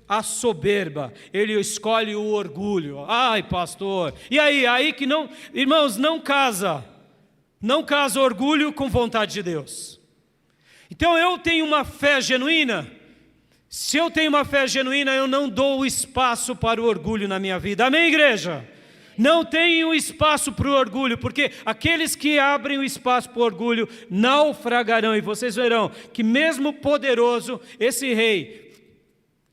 a soberba, ele escolhe o orgulho. Ai, pastor, e aí que não, irmãos, não casa orgulho com vontade de Deus. Então eu tenho uma fé genuína. Se eu tenho uma fé genuína, eu não dou espaço para o orgulho na minha vida. Amém, igreja? Não tenho espaço para o orgulho, porque aqueles que abrem o espaço para o orgulho naufragarão. E vocês verão que mesmo poderoso, esse rei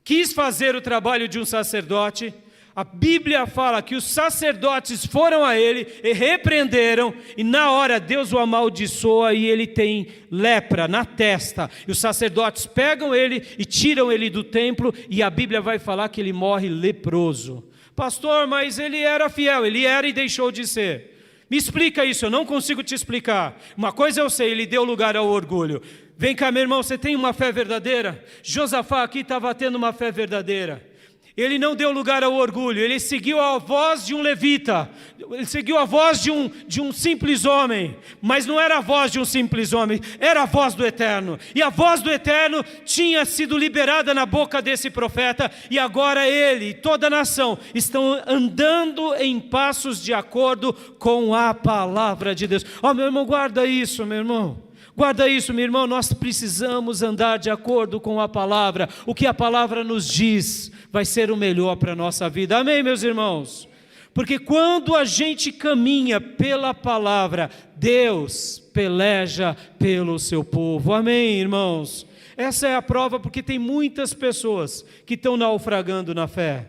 quis fazer o trabalho de um sacerdote. A Bíblia fala que os sacerdotes foram a ele e repreenderam, e na hora Deus o amaldiçoa e ele tem lepra na testa. E os sacerdotes pegam ele e tiram ele do templo, e a Bíblia vai falar que ele morre leproso. Pastor, mas ele era fiel, ele era e deixou de ser. Me explica isso, eu não consigo te explicar. Uma coisa eu sei, ele deu lugar ao orgulho. Vem cá, meu irmão, você tem uma fé verdadeira? Josafá aqui estava tendo uma fé verdadeira. Ele não deu lugar ao orgulho, ele seguiu a voz de um levita, ele seguiu a voz de um simples homem, mas não era a voz de um simples homem, era a voz do Eterno, e a voz do Eterno tinha sido liberada na boca desse profeta, e agora ele e toda a nação estão andando em passos de acordo com a palavra de Deus. Meu irmão, guarda isso, meu irmão. Guarda isso, meu irmão, nós precisamos andar de acordo com a palavra. O que a palavra nos diz vai ser o melhor para a nossa vida. Amém, meus irmãos? Porque quando a gente caminha pela palavra, Deus peleja pelo seu povo. Amém, irmãos? Essa é a prova, porque tem muitas pessoas que estão naufragando na fé.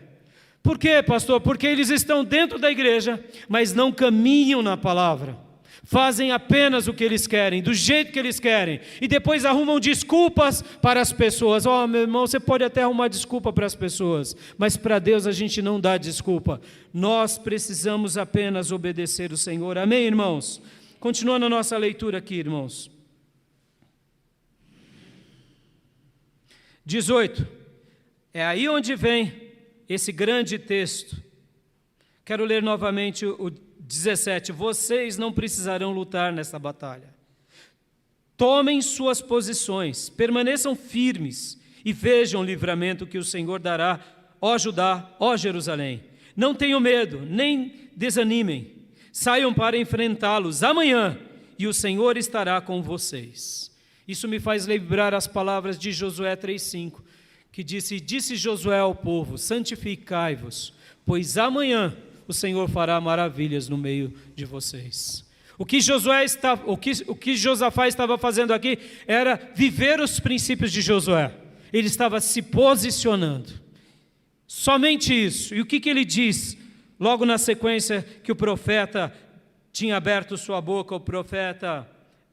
Por quê, pastor? Porque eles estão dentro da igreja, mas não caminham na palavra. Fazem apenas o que eles querem, do jeito que eles querem, e depois arrumam desculpas para as pessoas. Meu irmão, você pode até arrumar desculpa para as pessoas, mas para Deus a gente não dá desculpa. Nós precisamos apenas obedecer o Senhor. Amém, irmãos? Continuando a nossa leitura aqui, irmãos. 18. É aí onde vem esse grande texto. Quero ler novamente o 17, vocês não precisarão lutar nessa batalha. Tomem suas posições, permaneçam firmes e vejam o livramento que o Senhor dará, ó Judá, ó Jerusalém. Não tenham medo, nem desanimem. Saiam para enfrentá-los amanhã e o Senhor estará com vocês. Isso me faz lembrar as palavras de Josué 3,5, que disse Josué ao povo, santificai-vos, pois amanhã o Senhor fará maravilhas no meio de vocês. O que Josafá estava fazendo aqui era viver os princípios de Josué. Ele estava se posicionando. Somente isso. E o que ele diz? Logo na sequência que o profeta tinha aberto sua boca, o profeta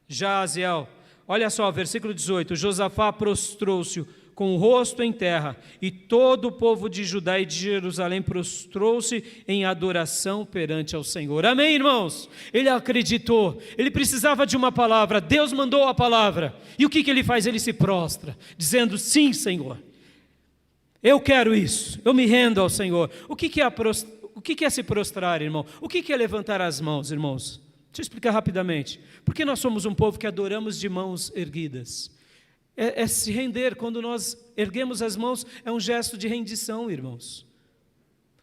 Jaziel. Olha só, versículo 18. Josafá prostrou-se com o rosto em terra, e todo o povo de Judá e de Jerusalém prostrou-se em adoração perante ao Senhor. Amém, irmãos? Ele acreditou, ele precisava de uma palavra, Deus mandou a palavra, e o que ele faz? Ele se prostra, dizendo, sim, Senhor, eu quero isso, eu me rendo ao Senhor. O que é se prostrar, irmão? O que é levantar as mãos, irmãos? Deixa eu explicar rapidamente. Porque nós somos um povo que adoramos de mãos erguidas. É se render. Quando nós erguemos as mãos, é um gesto de rendição, irmãos.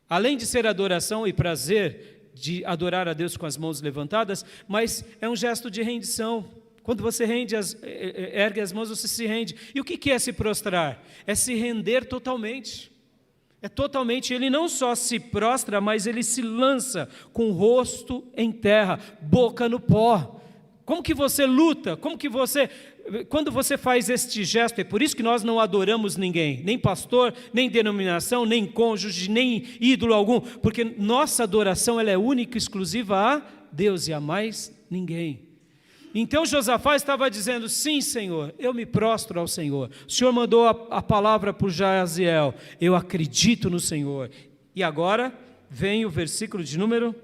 Além de ser adoração e prazer de adorar a Deus com as mãos levantadas, mas é um gesto de rendição. Quando você ergue as mãos, você se rende. E o que é se prostrar? É se render totalmente. É totalmente, ele não só se prostra, mas ele se lança com o rosto em terra, boca no pó. Como que você luta? Quando você faz este gesto, é por isso que nós não adoramos ninguém, nem pastor, nem denominação, nem cônjuge, nem ídolo algum, porque nossa adoração ela é única e exclusiva a Deus e a mais ninguém. Então Josafá estava dizendo, sim, Senhor, eu me prostro ao Senhor. O Senhor mandou a palavra por Jaziel, eu acredito no Senhor. E agora vem o versículo de número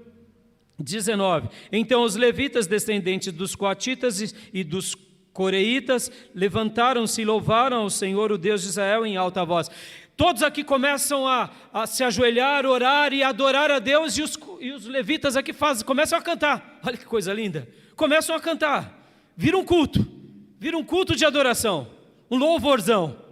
19. Então os levitas, descendentes dos coatitas e dos coreitas, levantaram-se e louvaram ao Senhor, o Deus de Israel, em alta voz. Todos aqui começam a se ajoelhar, orar e adorar a Deus, e os levitas aqui começam a cantar. Olha que coisa linda. Começam a cantar. Vira um culto de adoração, um louvorzão.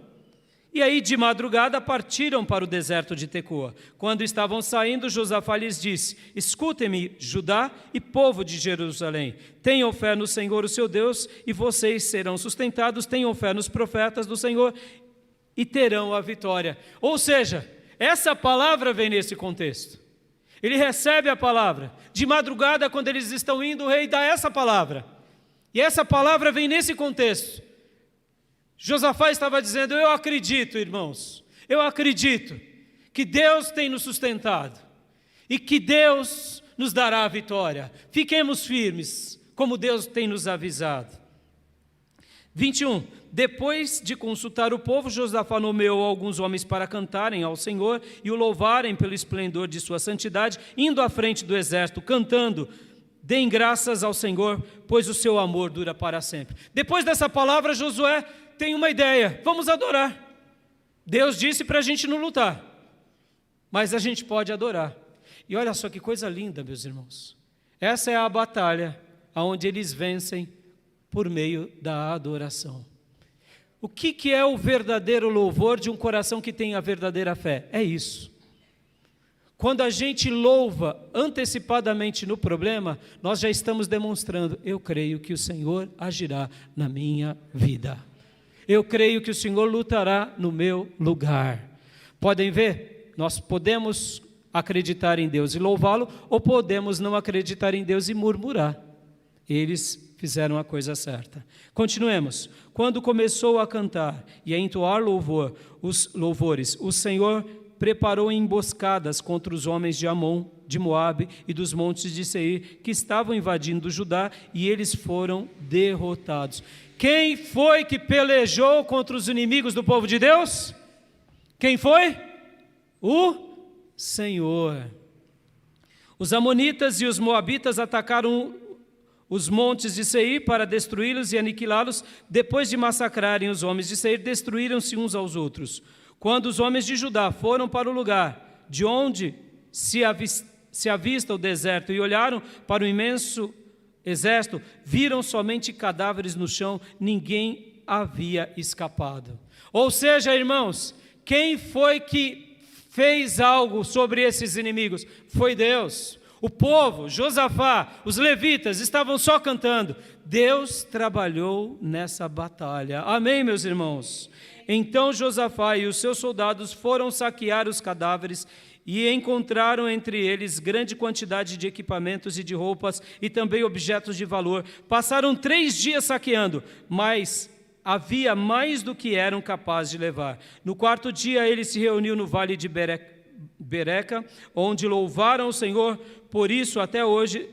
E aí de madrugada partiram para o deserto de Tecoa. Quando estavam saindo, Josafá lhes disse: escutem-me, Judá e povo de Jerusalém. Tenham fé no Senhor, o seu Deus, e vocês serão sustentados. Tenham fé nos profetas do Senhor e terão a vitória. Ou seja, essa palavra vem nesse contexto. Ele recebe a palavra. De madrugada, quando eles estão indo, o rei dá essa palavra. E essa palavra vem nesse contexto. Josafá estava dizendo: eu acredito, irmãos, eu acredito que Deus tem nos sustentado e que Deus nos dará a vitória. Fiquemos firmes, como Deus tem nos avisado. 21. Depois de consultar o povo, Josafá nomeou alguns homens para cantarem ao Senhor e o louvarem pelo esplendor de sua santidade, indo à frente do exército, cantando: deem graças ao Senhor, pois o seu amor dura para sempre. Depois dessa palavra, Josué tem uma ideia: vamos adorar. Deus disse para a gente não lutar, mas a gente pode adorar. E olha só que coisa linda, meus irmãos. Essa é a batalha onde eles vencem por meio da adoração. O que é o verdadeiro louvor de um coração que tem a verdadeira fé? É isso. Quando a gente louva antecipadamente no problema, nós já estamos demonstrando: eu creio que o Senhor agirá na minha vida. Eu creio que o Senhor lutará no meu lugar. Podem ver? Nós podemos acreditar em Deus e louvá-lo, ou podemos não acreditar em Deus e murmurar. Eles fizeram a coisa certa. Continuemos. Quando começou a cantar e a entoar os louvores, o Senhor preparou emboscadas contra os homens de Amon, de Moabe e dos montes de Seir, que estavam invadindo Judá, e eles foram derrotados. Quem foi que pelejou contra os inimigos do povo de Deus? Quem foi? O Senhor. Os amonitas e os moabitas atacaram os montes de Seir para destruí-los e aniquilá-los. Depois de massacrarem os homens de Seir, destruíram-se uns aos outros. Quando os homens de Judá foram para o lugar de onde se avista o deserto e olharam para o imenso exército, viram somente cadáveres no chão, ninguém havia escapado. Ou seja, irmãos, quem foi que fez algo sobre esses inimigos? Foi Deus. O povo, Josafá, os levitas estavam só cantando. Deus trabalhou nessa batalha. Amém, meus irmãos? Então Josafá e os seus soldados foram saquear os cadáveres e encontraram entre eles grande quantidade de equipamentos e de roupas e também objetos de valor. Passaram 3 dias saqueando, mas havia mais do que eram capazes de levar. No 4º dia ele se reuniu no vale de Bereca, onde louvaram o Senhor. Por isso, até hoje,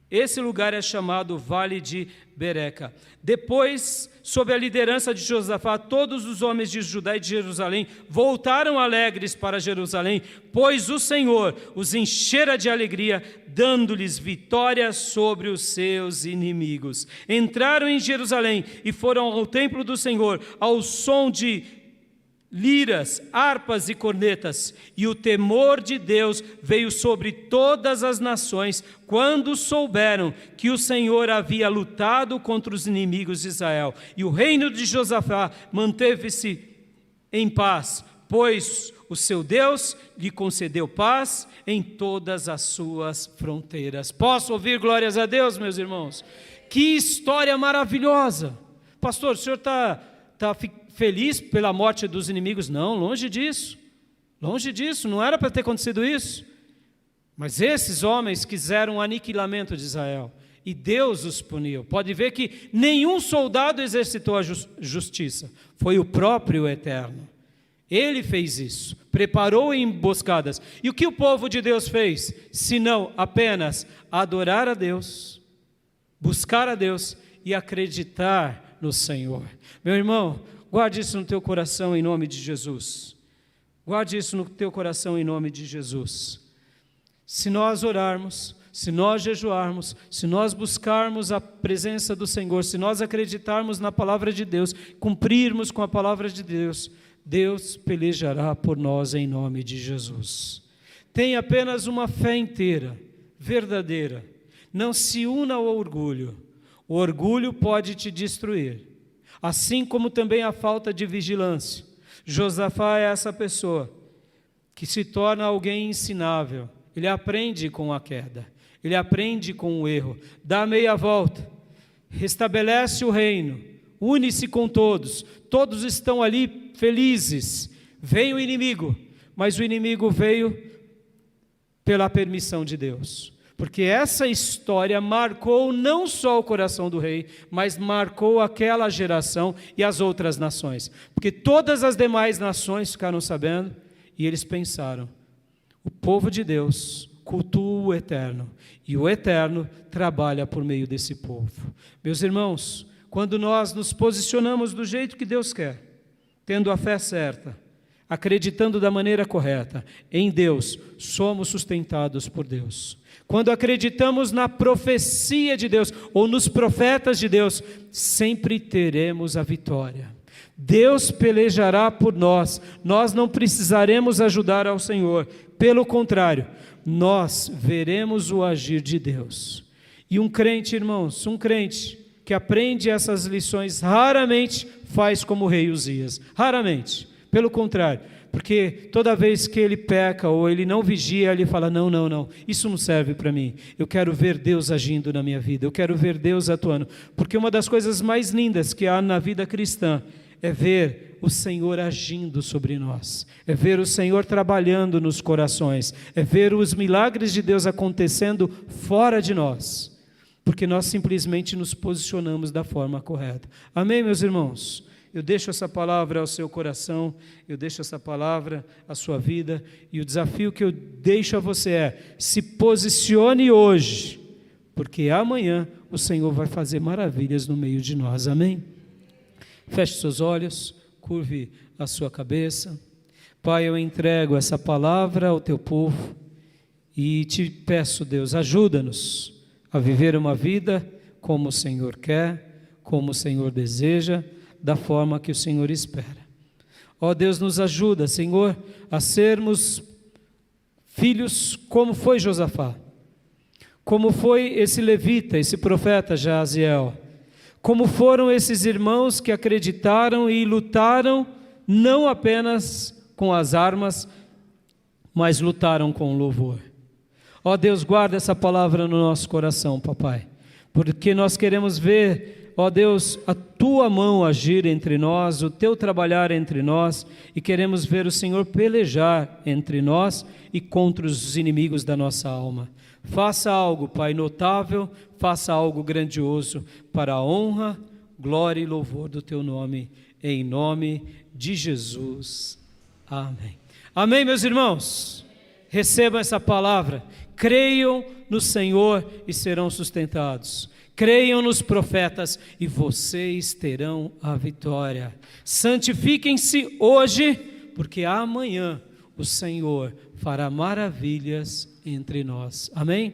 esse lugar é chamado Vale de Bereca. Depois, sob a liderança de Josafá, todos os homens de Judá e de Jerusalém voltaram alegres para Jerusalém, pois o Senhor os enchera de alegria, dando-lhes vitória sobre os seus inimigos. Entraram em Jerusalém e foram ao templo do Senhor, ao som de liras, harpas e cornetas, e o temor de Deus veio sobre todas as nações, quando souberam que o Senhor havia lutado contra os inimigos de Israel. E o reino de Josafá manteve-se em paz, pois o seu Deus lhe concedeu paz em todas as suas fronteiras. Posso ouvir glórias a Deus, meus irmãos? Que história maravilhosa! Pastor, o senhor está feliz pela morte dos inimigos? Não, longe disso, não era para ter acontecido isso. Mas esses homens quiseram o aniquilamento de Israel, e Deus os puniu. Pode ver que nenhum soldado exercitou a justiça, foi o próprio Eterno. Ele fez isso, preparou emboscadas. E o que o povo de Deus fez? Senão apenas adorar a Deus, buscar a Deus e acreditar no Senhor. Meu irmão, guarde isso no teu coração em nome de Jesus. Guarde isso no teu coração em nome de Jesus. Se nós orarmos, se nós jejuarmos, se nós buscarmos a presença do Senhor, se nós acreditarmos na palavra de Deus, cumprirmos com a palavra de Deus, Deus pelejará por nós em nome de Jesus. Tenha apenas uma fé inteira, verdadeira. Não se una ao orgulho. O orgulho pode te destruir, assim como também a falta de vigilância. Josafá é essa pessoa que se torna alguém ensinável. Ele aprende com a queda, ele aprende com o erro, dá meia volta, restabelece o reino, une-se com todos, todos estão ali felizes. Vem o inimigo, mas o inimigo veio pela permissão de Deus, porque essa história marcou não só o coração do rei, mas marcou aquela geração e as outras nações, porque todas as demais nações ficaram sabendo e eles pensaram: o povo de Deus cultua o eterno e o eterno trabalha por meio desse povo. Meus irmãos, quando nós nos posicionamos do jeito que Deus quer, tendo a fé certa, acreditando da maneira correta em Deus, somos sustentados por Deus. Quando acreditamos na profecia de Deus ou nos profetas de Deus, sempre teremos a vitória. Deus pelejará por nós, nós não precisaremos ajudar ao Senhor, pelo contrário, nós veremos o agir de Deus. E um crente, irmãos, um crente que aprende essas lições raramente faz como o rei Uzias, raramente. Pelo contrário, porque toda vez que ele peca ou ele não vigia, ele fala: não, isso não serve para mim, eu quero ver Deus agindo na minha vida, eu quero ver Deus atuando, porque uma das coisas mais lindas que há na vida cristã é ver o Senhor agindo sobre nós, é ver o Senhor trabalhando nos corações, é ver os milagres de Deus acontecendo fora de nós, porque nós simplesmente nos posicionamos da forma correta. Amém, meus irmãos? Eu deixo essa palavra ao seu coração, eu deixo essa palavra à sua vida, e o desafio que eu deixo a você é: se posicione hoje, porque amanhã o Senhor vai fazer maravilhas no meio de nós. Amém? Feche seus olhos, curve a sua cabeça. Pai, eu entrego essa palavra ao teu povo e te peço, Deus, ajuda-nos a viver uma vida como o Senhor quer, como o Senhor deseja, da forma que o Senhor espera. Ó Deus, nos ajuda, Senhor, a sermos filhos como foi Josafá, como foi esse levita, esse profeta Jaziel, como foram esses irmãos que acreditaram e lutaram não apenas com as armas, mas lutaram com louvor. Ó Deus, guarda essa palavra no nosso coração, papai, porque nós queremos ver, ó Deus, a tua mão agir entre nós, o teu trabalhar entre nós, e queremos ver o Senhor pelejar entre nós e contra os inimigos da nossa alma. Faça algo, Pai, notável, faça algo grandioso para a honra, glória e louvor do teu nome, em nome de Jesus. Amém. Amém, meus irmãos? Recebam essa palavra, creiam no Senhor e serão sustentados. Creiam nos profetas e vocês terão a vitória. Santifiquem-se hoje, porque amanhã o Senhor fará maravilhas entre nós. Amém?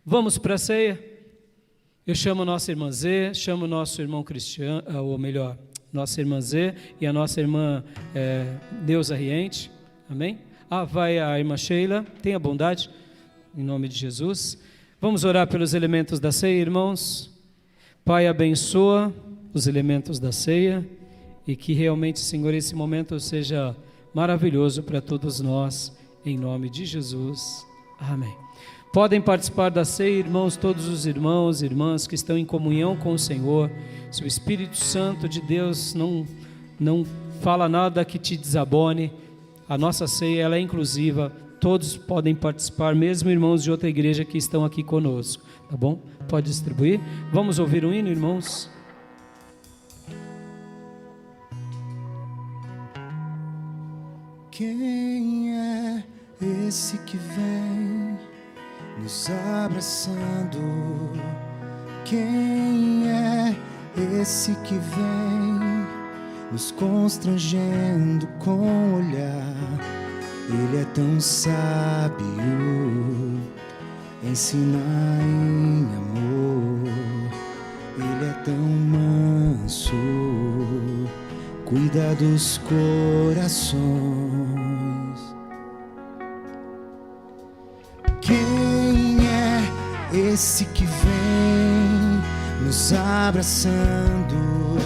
Vamos para a ceia? Eu chamo a nossa irmã Zê, chamo o nosso irmão Cristiano, ou melhor, nossa irmã Zê e a nossa irmã Neuza Riente. Amém? Vai a irmã Sheila, tenha bondade, em nome de Jesus. Vamos orar pelos elementos da ceia, irmãos. Pai, abençoa os elementos da ceia e que realmente, Senhor, esse momento seja maravilhoso para todos nós, em nome de Jesus. Amém. Podem participar da ceia, irmãos, todos os irmãos e irmãs que estão em comunhão com o Senhor. Se o Espírito Santo de Deus não fala nada que te desabone, a nossa ceia ela é inclusiva. Todos podem participar, mesmo irmãos de outra igreja que estão aqui conosco, tá bom? Pode distribuir. Vamos ouvir um hino, irmãos? Quem é esse que vem nos abraçando? Quem é esse que vem nos constrangendo com o olhar? Ele é tão sábio, ensina em amor. Ele é tão manso, cuida dos corações. Quem é esse que vem nos abraçando?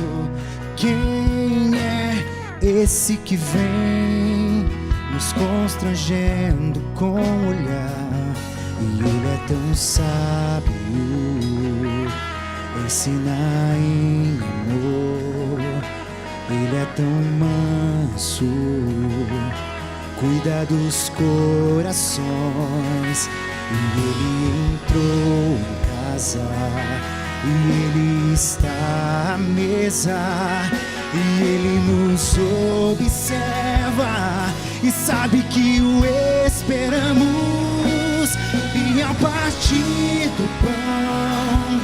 Quem é esse que vem nos constrangendo com o olhar? E ele é tão sábio, ensina em amor. Ele é tão manso, cuida dos corações. E ele entrou em casa, e ele está à mesa, e ele nos observa, e sabe que o esperamos. E ao partir do pão,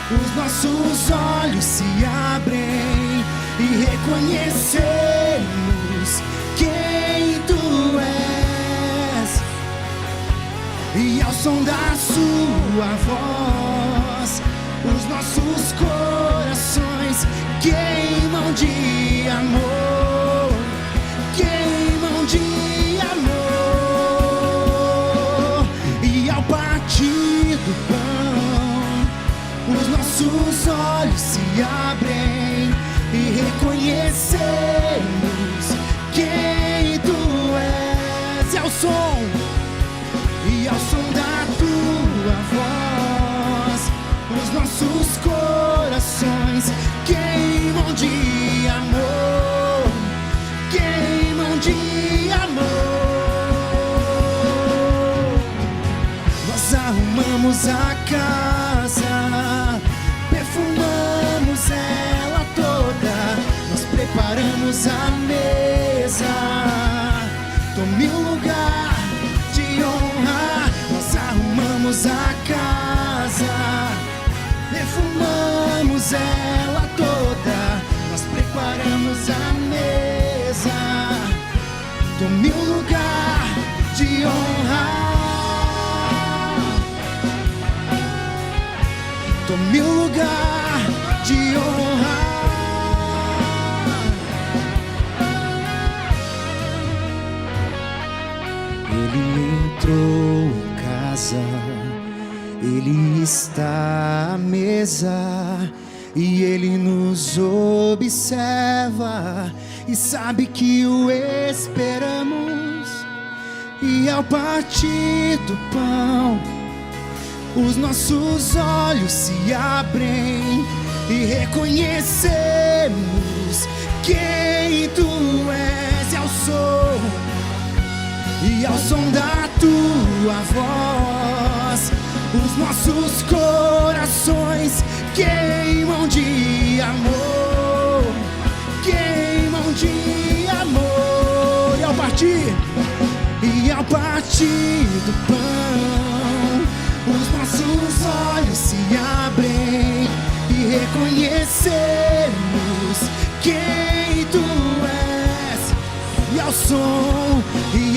os nossos olhos se abrem e reconhecemos quem tu és. E ao som da sua voz, os nossos corações queimam de amor, queimam de amor. E ao partir do pão, os nossos olhos se abrem e reconhecemos quem tu és. E ao som da tua voz, os nossos corações queimam de amor, queimam de amor. Nós arrumamos a casa, perfumamos ela toda, nós preparamos a mesa. Tome um lugar de honra. Nós arrumamos a casa, perfumamos ela toda, nós preparamos a mesa. Tome um lugar de honra. Tome um lugar de honra. Ele entrou em casa, ele está à mesa, e ele nos observa, e sabe que o esperamos. E ao partir do pão, os nossos olhos se abrem e reconhecemos quem tu és. E ao som da tua voz, os nossos corações queimam de amor, queimam de amor. E ao partir do pão, os nossos olhos se abrem e reconhecemos quem tu és. E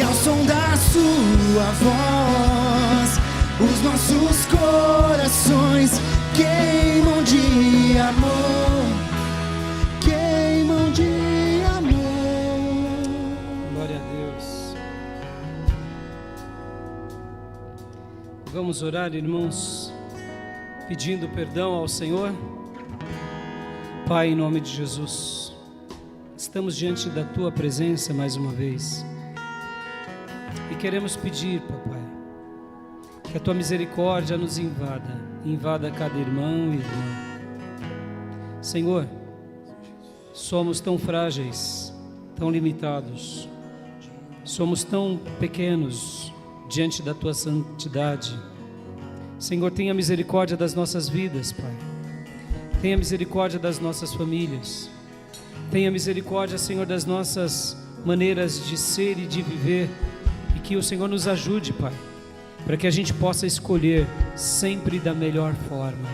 ao som da sua voz, os nossos corações queimam de amor, queimam de amor. Glória a Deus. Vamos orar, irmãos, pedindo perdão ao Senhor. Pai, em nome de Jesus, estamos diante da Tua presença mais uma vez e queremos pedir, Papai, que a Tua misericórdia nos invada cada irmão e irmã. Senhor, somos tão frágeis, tão limitados, somos tão pequenos diante da Tua santidade. Senhor, tenha misericórdia das nossas vidas, Pai. Tenha misericórdia das nossas famílias. Tenha misericórdia, Senhor, das nossas maneiras de ser e de viver. E que o Senhor nos ajude, Pai, para que a gente possa escolher sempre da melhor forma.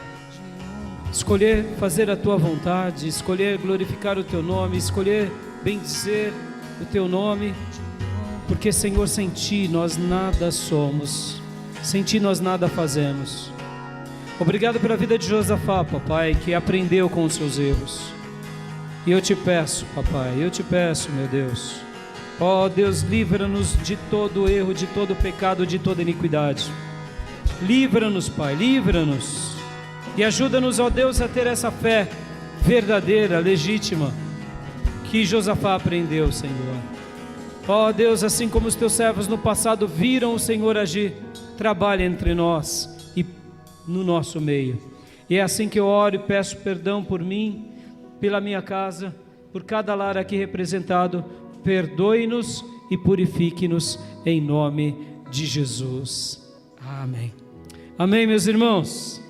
Escolher fazer a Tua vontade, escolher glorificar o Teu nome, escolher bendizer o Teu nome. Porque, Senhor, sem Ti nós nada somos, sem Ti nós nada fazemos. Obrigado pela vida de Josafá, Papai, que aprendeu com os seus erros. E eu te peço, papai, eu te peço, meu Deus, ó Deus, livra-nos de todo erro, de todo pecado, de toda iniquidade. Livra-nos, Pai, livra-nos. E ajuda-nos, ó Deus, a ter essa fé verdadeira, legítima, que Josafá aprendeu, Senhor. Ó Deus, assim como os teus servos no passado viram o Senhor agir, trabalha entre nós e no nosso meio. E é assim que eu oro e peço perdão por mim, pela minha casa, por cada lar aqui representado. Perdoe-nos e purifique-nos em nome de Jesus. Amém. Amém, meus irmãos.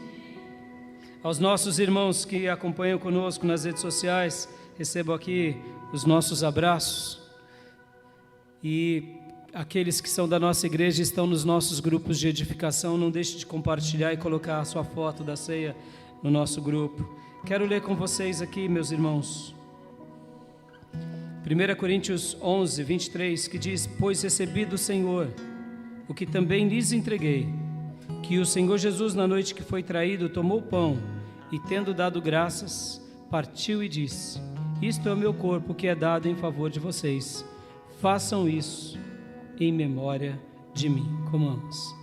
Aos nossos irmãos que acompanham conosco nas redes sociais, recebo aqui os nossos abraços. E aqueles que são da nossa igreja estão nos nossos grupos de edificação, não deixe de compartilhar e colocar a sua foto da ceia no nosso grupo. Quero ler com vocês aqui, meus irmãos, 1 Coríntios 11, 23, que diz: pois recebi do Senhor o que também lhes entreguei, que o Senhor Jesus, na noite que foi traído, tomou o pão e, tendo dado graças, partiu e disse: isto é o meu corpo que é dado em favor de vocês, façam isso em memória de mim. Comamos.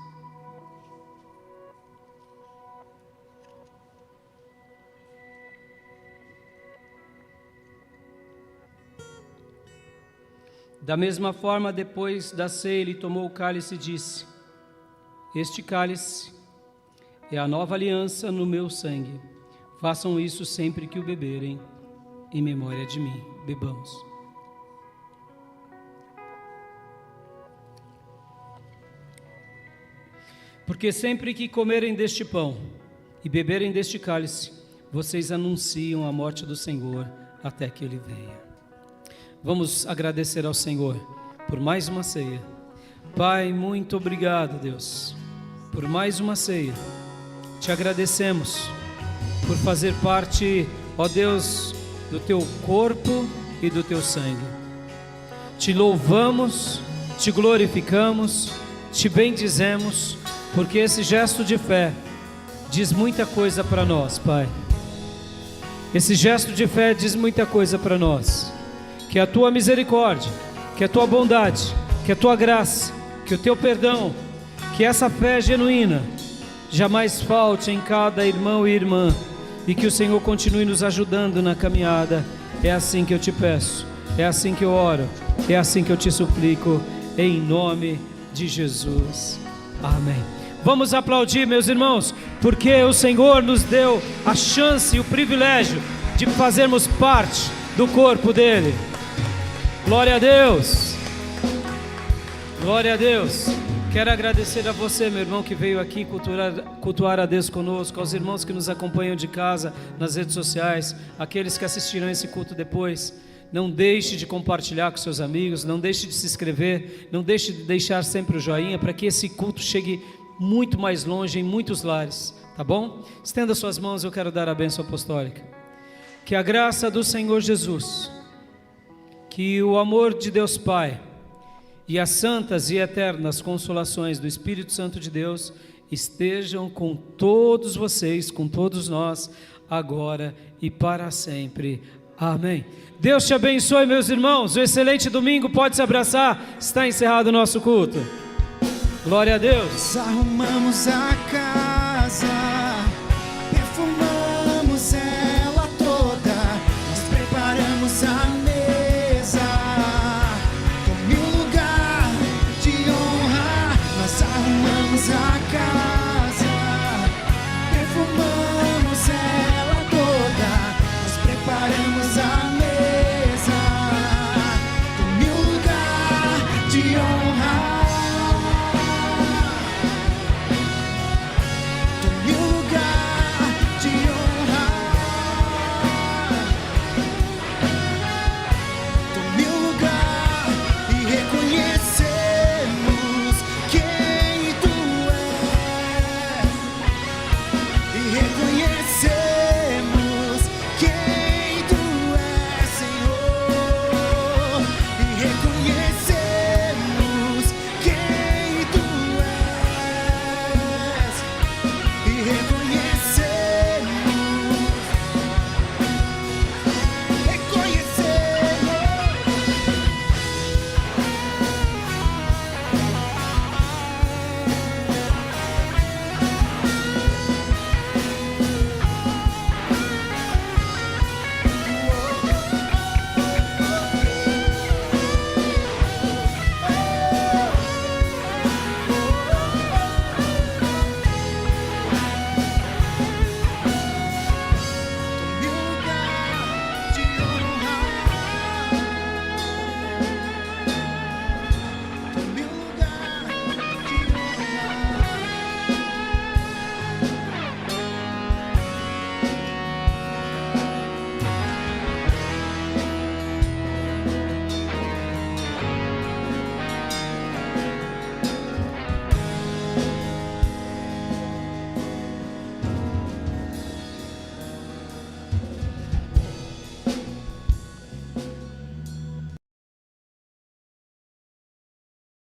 Da mesma forma, depois da ceia, ele tomou o cálice e disse: este cálice é a nova aliança no meu sangue. Façam isso sempre que o beberem, em memória de mim. Bebamos. Porque sempre que comerem deste pão e beberem deste cálice, vocês anunciam a morte do Senhor até que Ele venha. Vamos agradecer ao Senhor por mais uma ceia. Pai, muito obrigado, Deus, por mais uma ceia. Te agradecemos por fazer parte, ó Deus, do Teu corpo e do Teu sangue. Te louvamos, Te glorificamos, Te bendizemos, porque esse gesto de fé diz muita coisa para nós, Pai. Esse gesto de fé diz muita coisa para nós. Que a Tua misericórdia, que a Tua bondade, que a Tua graça, que o Teu perdão, que essa fé genuína jamais falte em cada irmão e irmã, e que o Senhor continue nos ajudando na caminhada. É assim que eu te peço, é assim que eu oro, é assim que eu te suplico, em nome de Jesus. Amém. Vamos aplaudir, meus irmãos, porque o Senhor nos deu a chance e o privilégio de fazermos parte do corpo dele. Glória a Deus. Glória a Deus. Quero agradecer a você, meu irmão, que veio aqui cultuar a Deus conosco, aos irmãos que nos acompanham de casa, nas redes sociais, aqueles que assistirão esse culto depois. Não deixe de compartilhar com seus amigos, não deixe de se inscrever, não deixe de deixar sempre o joinha, para que esse culto chegue muito mais longe, em muitos lares, tá bom? Estenda suas mãos, eu quero dar a bênção apostólica. Que a graça do Senhor Jesus, que o amor de Deus Pai e as santas e eternas consolações do Espírito Santo de Deus estejam com todos vocês, com todos nós, agora e para sempre. Amém. Deus te abençoe, meus irmãos. Um excelente domingo, pode se abraçar. Está encerrado o nosso culto. Glória a Deus. Arrumamos a casa.